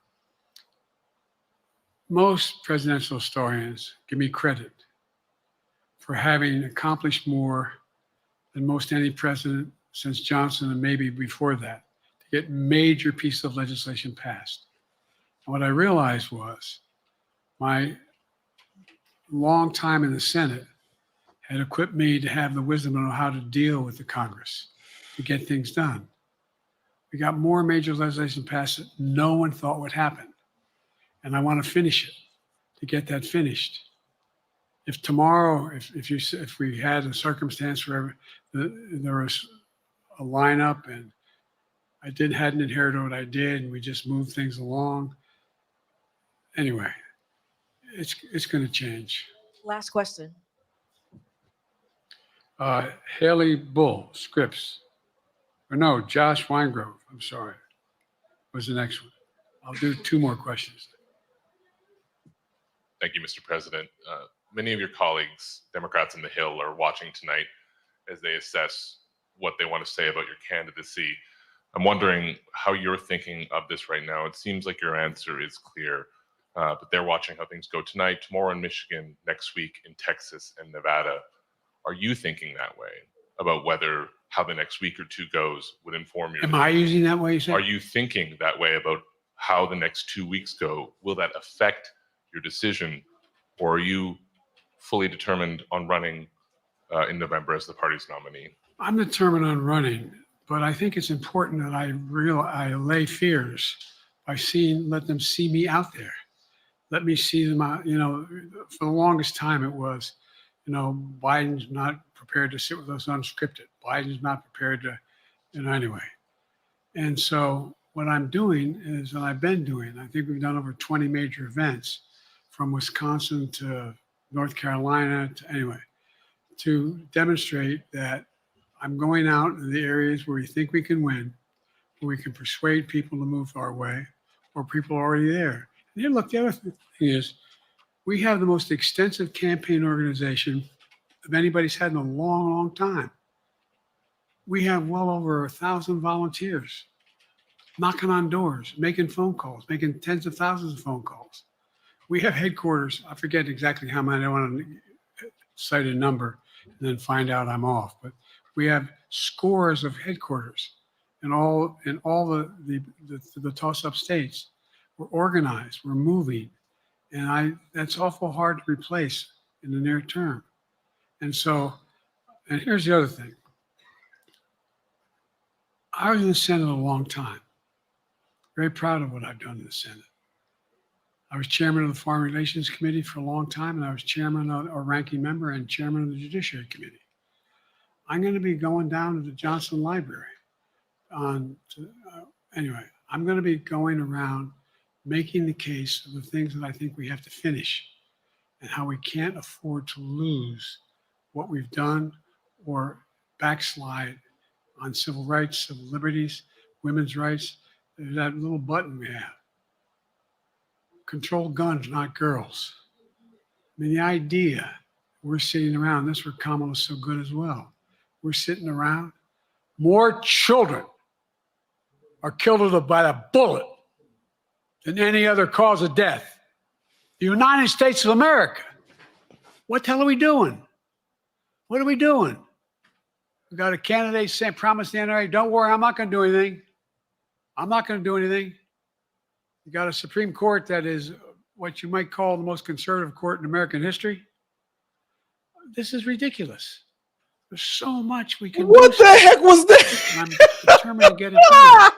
Most presidential historians give me credit for having accomplished more than most any president since Johnson and maybe before that to get major pieces of legislation passed. And what I realized was my long time in the Senate had equipped me to have the wisdom to know how to deal with the Congress to get things done. We got more major legislation passed that no one thought would happen. And I want to finish it, to get that finished. If tomorrow, if we had a circumstance where there was a lineup and I hadn't inherited what I did and we just moved things along, anyway, it's going to change. Last question. Haley Bull, Scripps. Or no, Josh Weingrove, I'm sorry, was the next one. I'll do 2 more questions. Thank you, Mr. President. Many of your colleagues, Democrats on the Hill, are watching tonight as they assess what they want to say about your candidacy. I'm wondering how you're thinking of this right now. It seems like your answer is clear, but they're watching how things go tonight, tomorrow in Michigan, next week in Texas and Nevada. Are you thinking that way about how the next week or 2 goes would inform your? Am I using that way, you say? Are you thinking that way about how the next 2 weeks go? Will that affect your decision, or are you fully determined on running in November as the party's nominee? I'm determined on running, but I think it's important that I allay fears by let them see me out there. Let me see them out. For the longest time it was, Biden's not prepared to sit with us unscripted. Biden's not prepared to, anyway. And so what I'm doing is, and I've been doing, I think we've done over 20 major events from Wisconsin to North Carolina to demonstrate that I'm going out in the areas where we think we can win, where we can persuade people to move our way, or people are already there. And here, look, the other thing is, we have the most extensive campaign organization of anybody's had in a long, long time. We have well over 1,000 volunteers knocking on doors, making phone calls, making tens of thousands of phone calls. We have headquarters. I forget exactly how many. I want to cite a number and then find out I'm off. But we have scores of headquarters in all the toss-up states. We're organized. We're moving. And that's awful hard to replace in the near term. And here's the other thing. I was in the Senate a long time. Very proud of what I've done in the Senate. I was chairman of the Foreign Relations Committee for a long time, and I was chairman or ranking member and chairman of the Judiciary Committee. I'm going to be going down to the Johnson Library. Anyway, I'm going to be going around making the case of the things that I think we have to finish and how we can't afford to lose what we've done or backslide on civil rights, civil liberties, women's rights. There's that little button we have. Control guns, not girls. I mean, the idea we're sitting around, that's where Kamala's so good as well. We're sitting around. More children are killed by a bullet than any other cause of death. The United States of America. What the hell are we doing? What are we doing? We got a candidate saying, promised the NRA, don't worry, I'm not going to do anything. I'm not going to do anything. You got a Supreme Court that is what you might call the most conservative court in American history. This is ridiculous. There's so much we can do. What the heck was that? And I'm determined to get it done.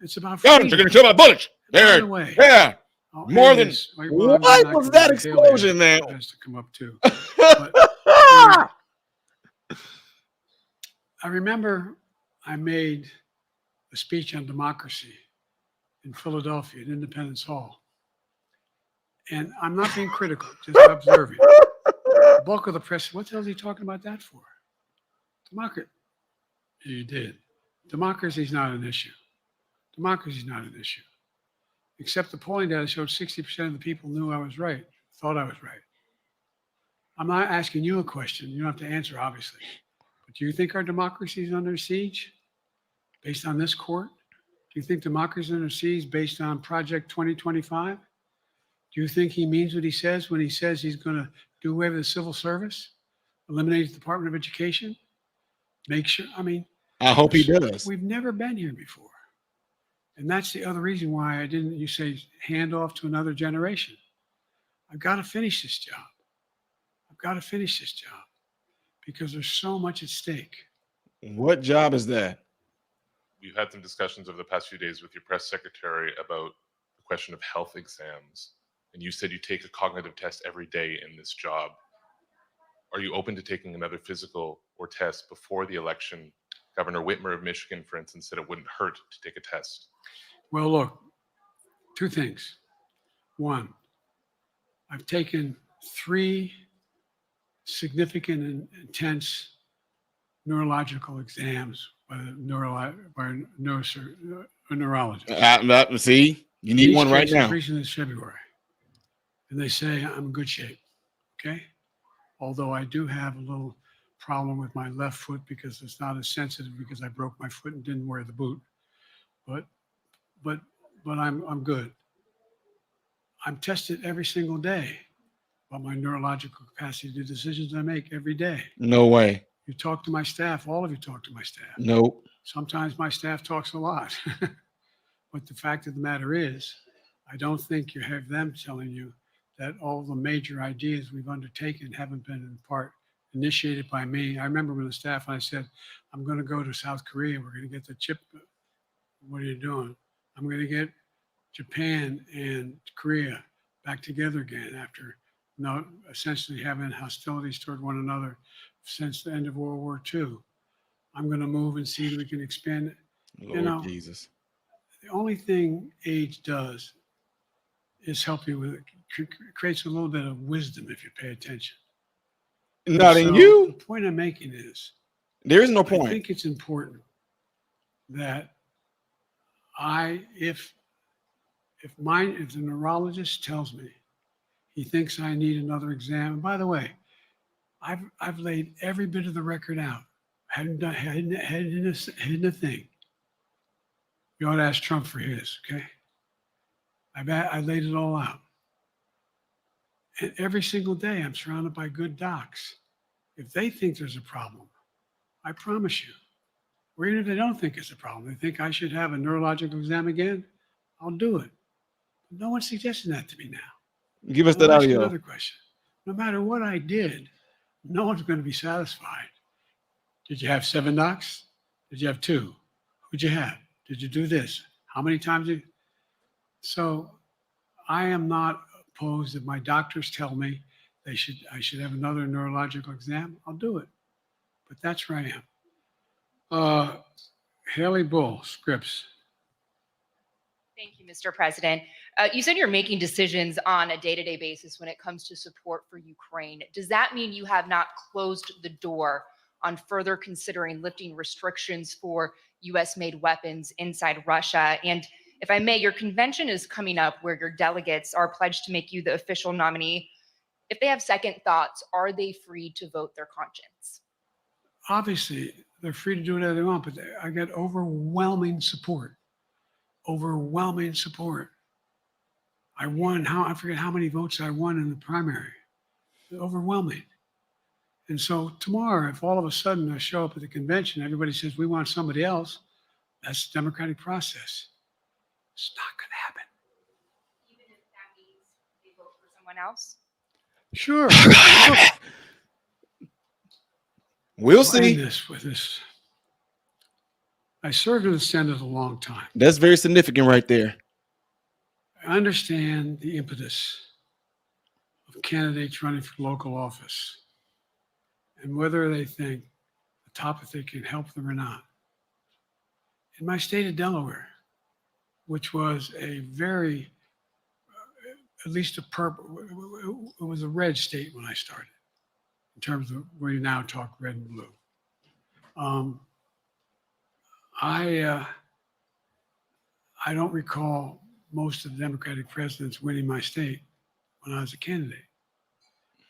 It's about Guns freedom. are going to kill my bullets. By There. the way, Yeah. I'll More end than- this. Wait, What I'm not was gonna that do Haley explosion, man? has to come up too. But, I remember I made a speech on democracy in Philadelphia at Independence Hall. And I'm not being critical, just observing. The bulk of the press, what the hell is he talking about that for? Democracy. You did. Democracy is not an issue. Democracy is not an issue. Except the polling data showed 60% of the people knew I was right, thought I was right. I'm not asking you a question. You don't have to answer, obviously. But do you think our democracy is under siege based on this court? Do you think democracy is under siege based on Project 2025? Do you think he means what he says when he says he's going to do away with the civil service, eliminate the Department of Education, make sure, I mean, I hope he does. we've never been here before. And that's the other reason why I didn't, you say, hand off to another generation. I've got to finish this job. I've got to finish this job because there's so much at stake. What job is that? We've had some discussions over the past few days with your press secretary about the question of health exams. And you said you take a cognitive test every day in this job. Are you open to taking another physical or test before the election? Governor Whitmer of Michigan, for instance, said it wouldn't hurt to take a test. Well, look, two things. One, I've taken 3 significant and intense neurological exams by a neurologist. See, you need These one right cases now. Recently this February. And they say I'm in good shape. Okay. Although I do have a little problem with my left foot because it's not as sensitive because I broke my foot and didn't wear the boot. But I'm good. I'm tested every single day about my neurological capacity, the decisions I make every day. No way. You talk to my staff, all of you talk to my staff. Nope. Sometimes my staff talks a lot. But the fact of the matter is, I don't think you have them telling you that all the major ideas we've undertaken haven't been in part initiated by me. I remember when the staff and I said, I'm going to go to South Korea. We're going to get the chip. What are you doing? I'm going to get Japan and Korea back together again after essentially having hostilities toward one another since the end of World War II. I'm going to move and see if we can expand it. Lord Jesus. The only thing age does is help you with it. Creates a little bit of wisdom if you pay attention. Not in So you. The point I'm making is There is no I point. think it's important that if the neurologist tells me he thinks I need another exam, and by the way, I've laid every bit of the record out. Hadn't hidden a thing. You ought to ask Trump for his, okay? I laid it all out. And every single day I'm surrounded by good docs. If they think there's a problem, I promise you, or even if they don't think it's a problem, they think I should have a neurological exam again, I'll do it. But no one's suggesting that to me now. Give us I'll that ask you audio. another question. No matter what I did, no one's going to be satisfied. Did you have 7 docs? Did you have 2? Who'd you have? Did you do this? How many times did you? So I am not opposed if my doctors tell me I should have another neurological exam, I'll do it. But that's where I am. Haley Bull, Scripps. Thank you, Mr. President. You said you're making decisions on a day-to-day basis when it comes to support for Ukraine. Does that mean you have not closed the door on further considering lifting restrictions for U.S.-made weapons inside Russia? And if I may, your convention is coming up where your delegates are pledged to make you the official nominee. If they have second thoughts, are they free to vote their conscience? Obviously, they're free to do whatever they want, but I get overwhelming support. Overwhelming support. I won, I forget how many votes I won in the primary. Overwhelming. And so tomorrow, if all of a sudden I show up at the convention, everybody says, we want somebody else, that's the democratic process. It's not going to happen. Even if that means they vote for someone else? Sure. We'll I'll end see. this with this. I served in the Senate a long time. That's very significant right there. I understand the impetus of candidates running for local office and whether they think the topic can help them or not. In my state of Delaware, which was a very, at least a purple, it was a red state when I started, in terms of where you now talk red and blue. I don't recall most of the Democratic presidents winning my state when I was a candidate.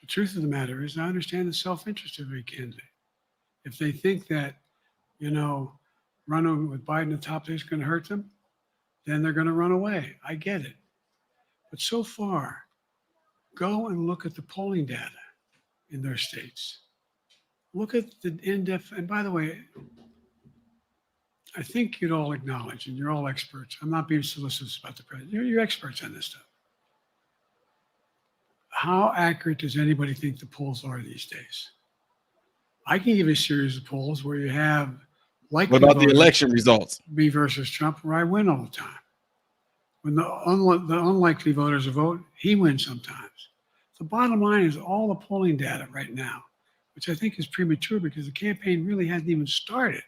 The truth of the matter is I understand the self-interest of every candidate. If they think that, running with Biden at the top is going to hurt them, then they're going to run away. I get it. But so far, go and look at the polling data in their states. Look at the in-depth, and by the way, I think you'd all acknowledge, and you're all experts. I'm not being solicitous about the president. You're experts on this stuff. How accurate does anybody think the polls are these days? I can give you a series of polls where you have likely What about the voters, election results? me versus Trump, where I win all the time. When the unlikely voters vote, he wins sometimes. The bottom line is all the polling data right now, which I think is premature because the campaign really hasn't even started.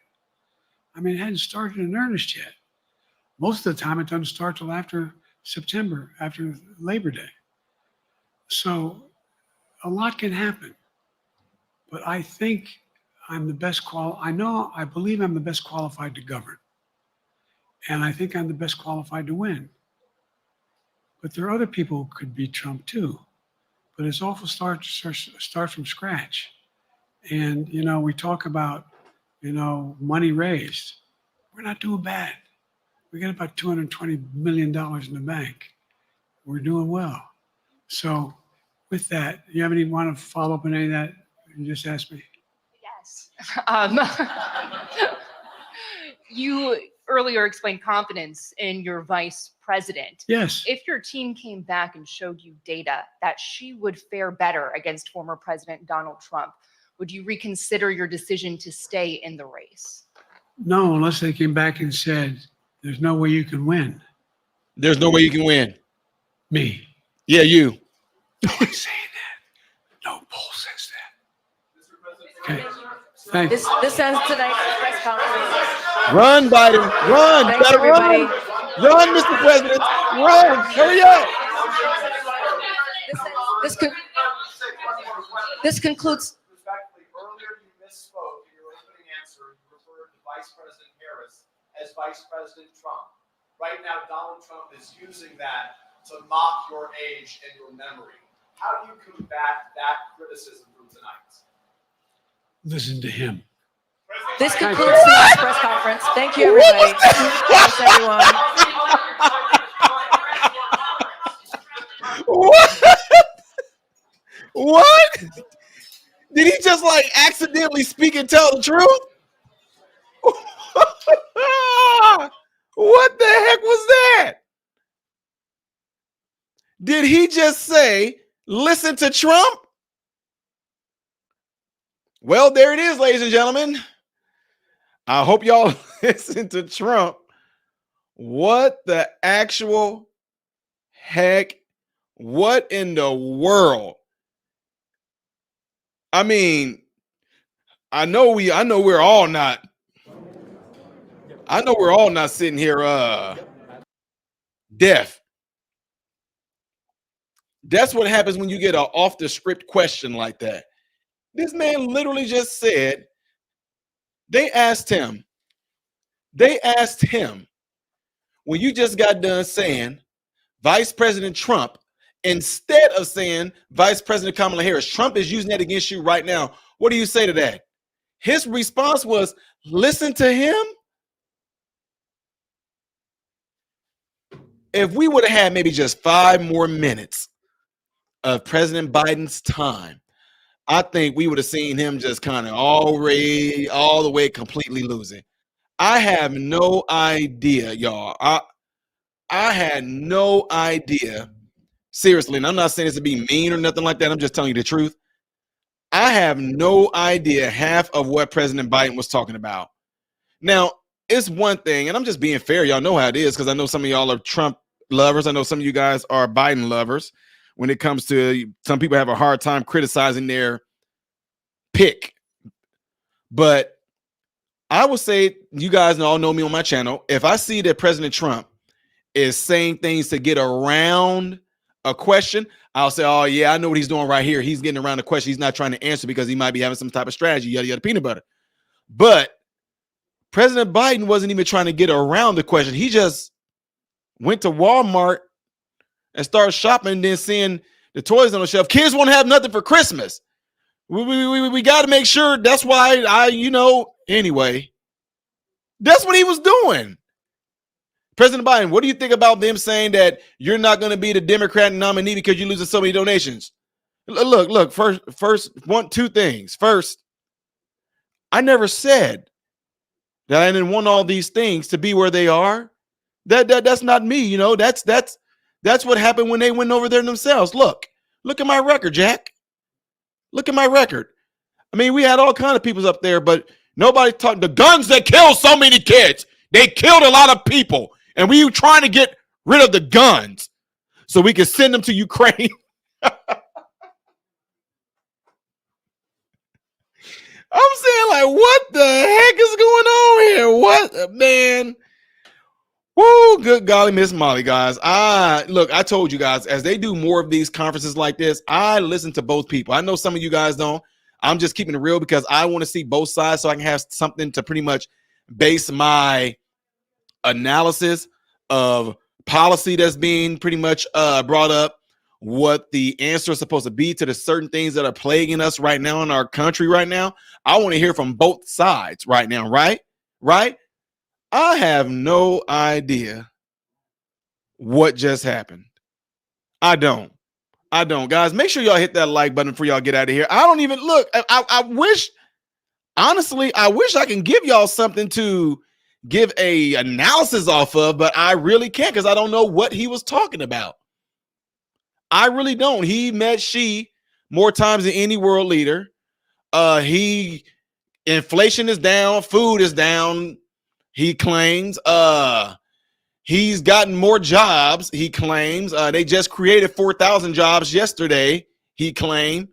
I mean, it hadn't started in earnest yet. Most of the time, it doesn't start till after September, after Labor Day. So a lot can happen. But I think I'm the best I believe I'm the best qualified to govern. And I think I'm the best qualified to win. But there are other people who could beat Trump too. But it's awful start from scratch. And, we talk about, money raised. We're not doing bad. We got about $220 million in the bank. We're doing well. So with that, you have any want to follow up on any of that you just asked me? Yes. You earlier explained confidence in your vice president. Yes. If your team came back and showed you data that she would fare better against former President Donald Trump, would you reconsider your decision to stay in the race? No, unless they came back and said, there's no way you can win. There's no way you can win. Me. Yeah, you. No one's saying that. No poll says that. Okay. Thanks. This ends tonight's press conference. Run, Biden. Run. Thanks, Gotta everybody. run, Mr. President. Run. Hurry up. This concludes. Respectfully, earlier you misspoke in your opening answer. You referred to Vice President Harris as Vice President Trump. Right now, Donald Trump is using that to mock your age and your memory. How do you combat that criticism from tonight? Listen to him. This concludes tonight's press conference. Thank you, everybody. Thanks, everyone. What? What? Did he just accidentally speak and tell the truth? What the heck was that? Did he just say, listen to Trump? Well, there it is, ladies and gentlemen. I hope y'all listen to Trump. What the actual heck? What in the world? I mean, I know we're all not sitting here deaf. That's what happens when you get an off the script question like that. This man literally just said, they asked him when you just got done saying Vice President Trump, instead of saying Vice President Kamala Harris, Trump is using that against you right now. What do you say to that? His response was, listen to him. If we would have had maybe just 5 more minutes of President Biden's time, I think we would have seen him just kind of already all the way completely losing. I have no idea, y'all. I had no idea. Seriously, and I'm not saying this to be mean or nothing like that. I'm just telling you the truth. I have no idea half of what President Biden was talking about. Now, it's one thing, and I'm just being fair. Y'all know how it is because I know some of y'all are Trump lovers. I know some of you guys are Biden lovers. When it comes to some people have a hard time criticizing their pick. But I would say, you guys all know me on my channel. If I see that President Trump is saying things to get around a question, I'll say, oh, yeah, I know what he's doing right here. He's getting around the question. He's not trying to answer because he might be having some type of strategy, yada, yada, peanut butter. But President Biden wasn't even trying to get around the question. He just went to Walmart and started shopping and then seeing the toys on the shelf. Kids won't have nothing for Christmas. We got to make sure. That's why anyway, that's what he was doing. President Biden, what do you think about them saying that you're not going to be the Democrat nominee because you're losing so many donations? Look, first, two things. First, I never said that I didn't want all these things to be where they are. That's not me, you know. That's what happened when they went over there themselves. Look at my record, Jack. Look at my record. I mean, we had all kind of peoples up there, but nobody talked. The guns that killed so many kids, they killed a lot of people, and we were trying to get rid of the guns so we could send them to Ukraine. I'm saying, like, what the heck is going on here? What, man? Woo, good golly, Miss Molly, guys. I told you guys, as they do more of these conferences like this, I listen to both people. I know some of you guys don't. I'm just keeping it real because I want to see both sides so I can have something to pretty much base my analysis of policy that's being pretty much brought up, what the answer is supposed to be to the certain things that are plaguing us right now in our country right now. I want to hear from both sides right now, right? I have no idea what just happened. I don't. Guys, make sure y'all hit that like button before y'all get out of here. I don't even look. I wish, honestly, I wish I can give y'all something to give a analysis off of, but I really can't because I don't know what he was talking about. I really don't. He met Xi more times than any world leader. Inflation is down, food is down. He claims he's gotten more jobs. He claims they just created 4,000 jobs yesterday. He claimed.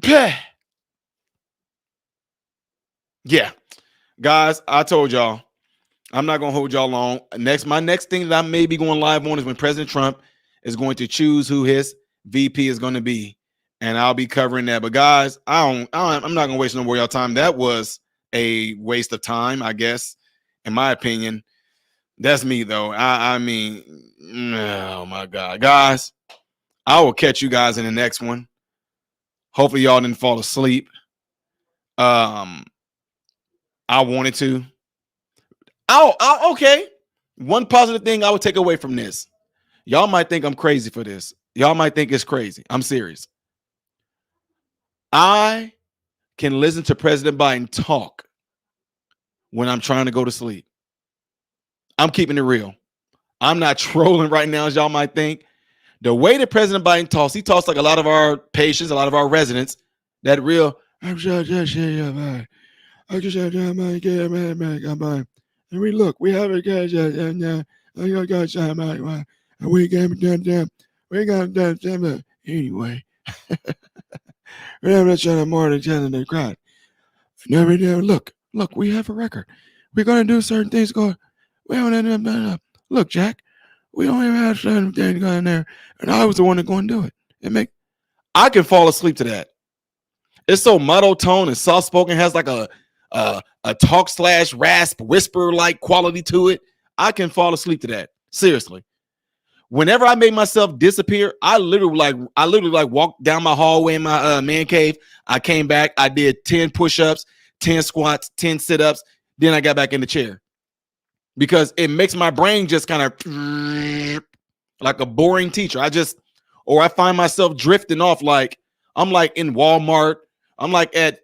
Yeah, guys, I told y'all I'm not gonna hold y'all long. My next thing that I may be going live on is when President Trump is going to choose who his VP is going to be, and I'll be covering that. But guys, I'm not gonna waste no more of y'all time. That was a waste of time, I guess, in my opinion. That's me though. I mean, oh my God, guys, I will catch you guys in the next one. Hopefully y'all didn't fall asleep. I wanted to. Okay. One positive thing I would take away from this. Y'all might think I'm crazy for this. Y'all might think it's crazy. I'm serious. I can listen to President Biden talk when I'm trying to go to sleep. I'm keeping it real. I'm not trolling right now, as y'all might think. The way that President Biden talks, he talks like a lot of our patients, a lot of our residents, that real, I'm sure, I just had and we look, we have a guy and we got done anyway. We have that shot more than the crowd. Never look, we have a record. We're gonna do certain things going. Look, Jack, we don't even have certain things going there. And I was the one that going to do it. I can fall asleep to that. It's so monotone and soft spoken, has like a talk / rasp whisper like quality to it. I can fall asleep to that. Seriously. Whenever I made myself disappear, I literally walked down my hallway in my man cave. I came back, I did 10 push-ups, 10 squats, 10 sit-ups, then I got back in the chair. Because it makes my brain just kind of like a boring teacher. or I find myself drifting off. Like I'm like in Walmart, I'm like at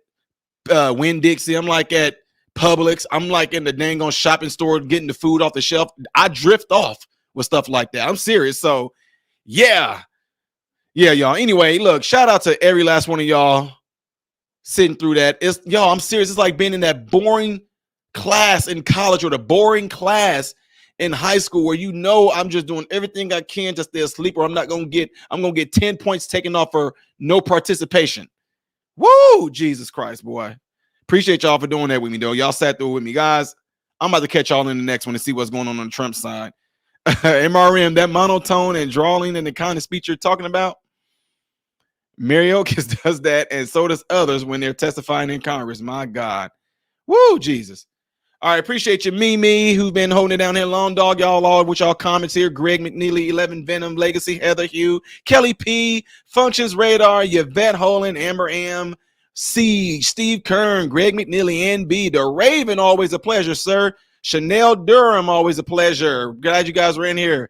Winn-Dixie, I'm like at Publix, I'm like in the dang on shopping store getting the food off the shelf. I drift off with stuff like that. I'm serious. So yeah, y'all. Anyway, look, shout out to every last one of y'all sitting through that. It's y'all, I'm serious. It's like being in that boring class in college or the boring class in high school where you know I'm just doing everything I can to stay asleep, or I'm gonna get 10 points taken off for no participation. Woo! Jesus Christ, boy. Appreciate y'all for doing that with me, though. Y'all sat through it with me, guys. I'm about to catch y'all in the next one to see what's going on the Trump side. MRM, that monotone and drawing and the kind of speech you're talking about, Mariokis does that, and so does others when they're testifying in Congress. My God. Woo, Jesus. All right, appreciate you, Mimi, who's been holding it down here. Long Dog, y'all all with y'all comments here. Greg McNeely, 11 Venom, Legacy, Heather Hugh, Kelly P, Functions Radar, Yvette Holland, Amber M, C, Steve Kern, Greg McNeely, NB, The Raven, always a pleasure, sir. Chanel Durham, always a pleasure. Glad you guys were in here.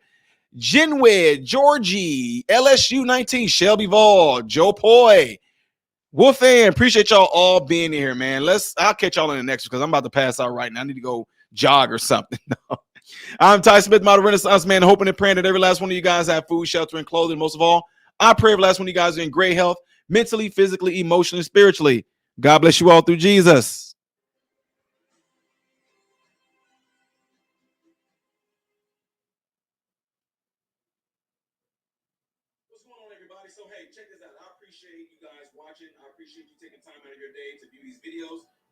Jinwed, Georgie, LSU 19, Shelby Vaughn, Joe Poy, Wolfan, appreciate y'all all being here, man. I'll catch y'all in the next one because I'm about to pass out right now. I need to go jog or something. No. I'm Ty Smith, model Renaissance man, hoping and praying that every last one of you guys have food, shelter, and clothing. Most of all, I pray every last one of you guys are in great health, mentally, physically, emotionally, spiritually. God bless you all through Jesus. What's going on, everybody? So, hey, check this out. I appreciate you guys watching. I appreciate you taking time out of your day to view these videos.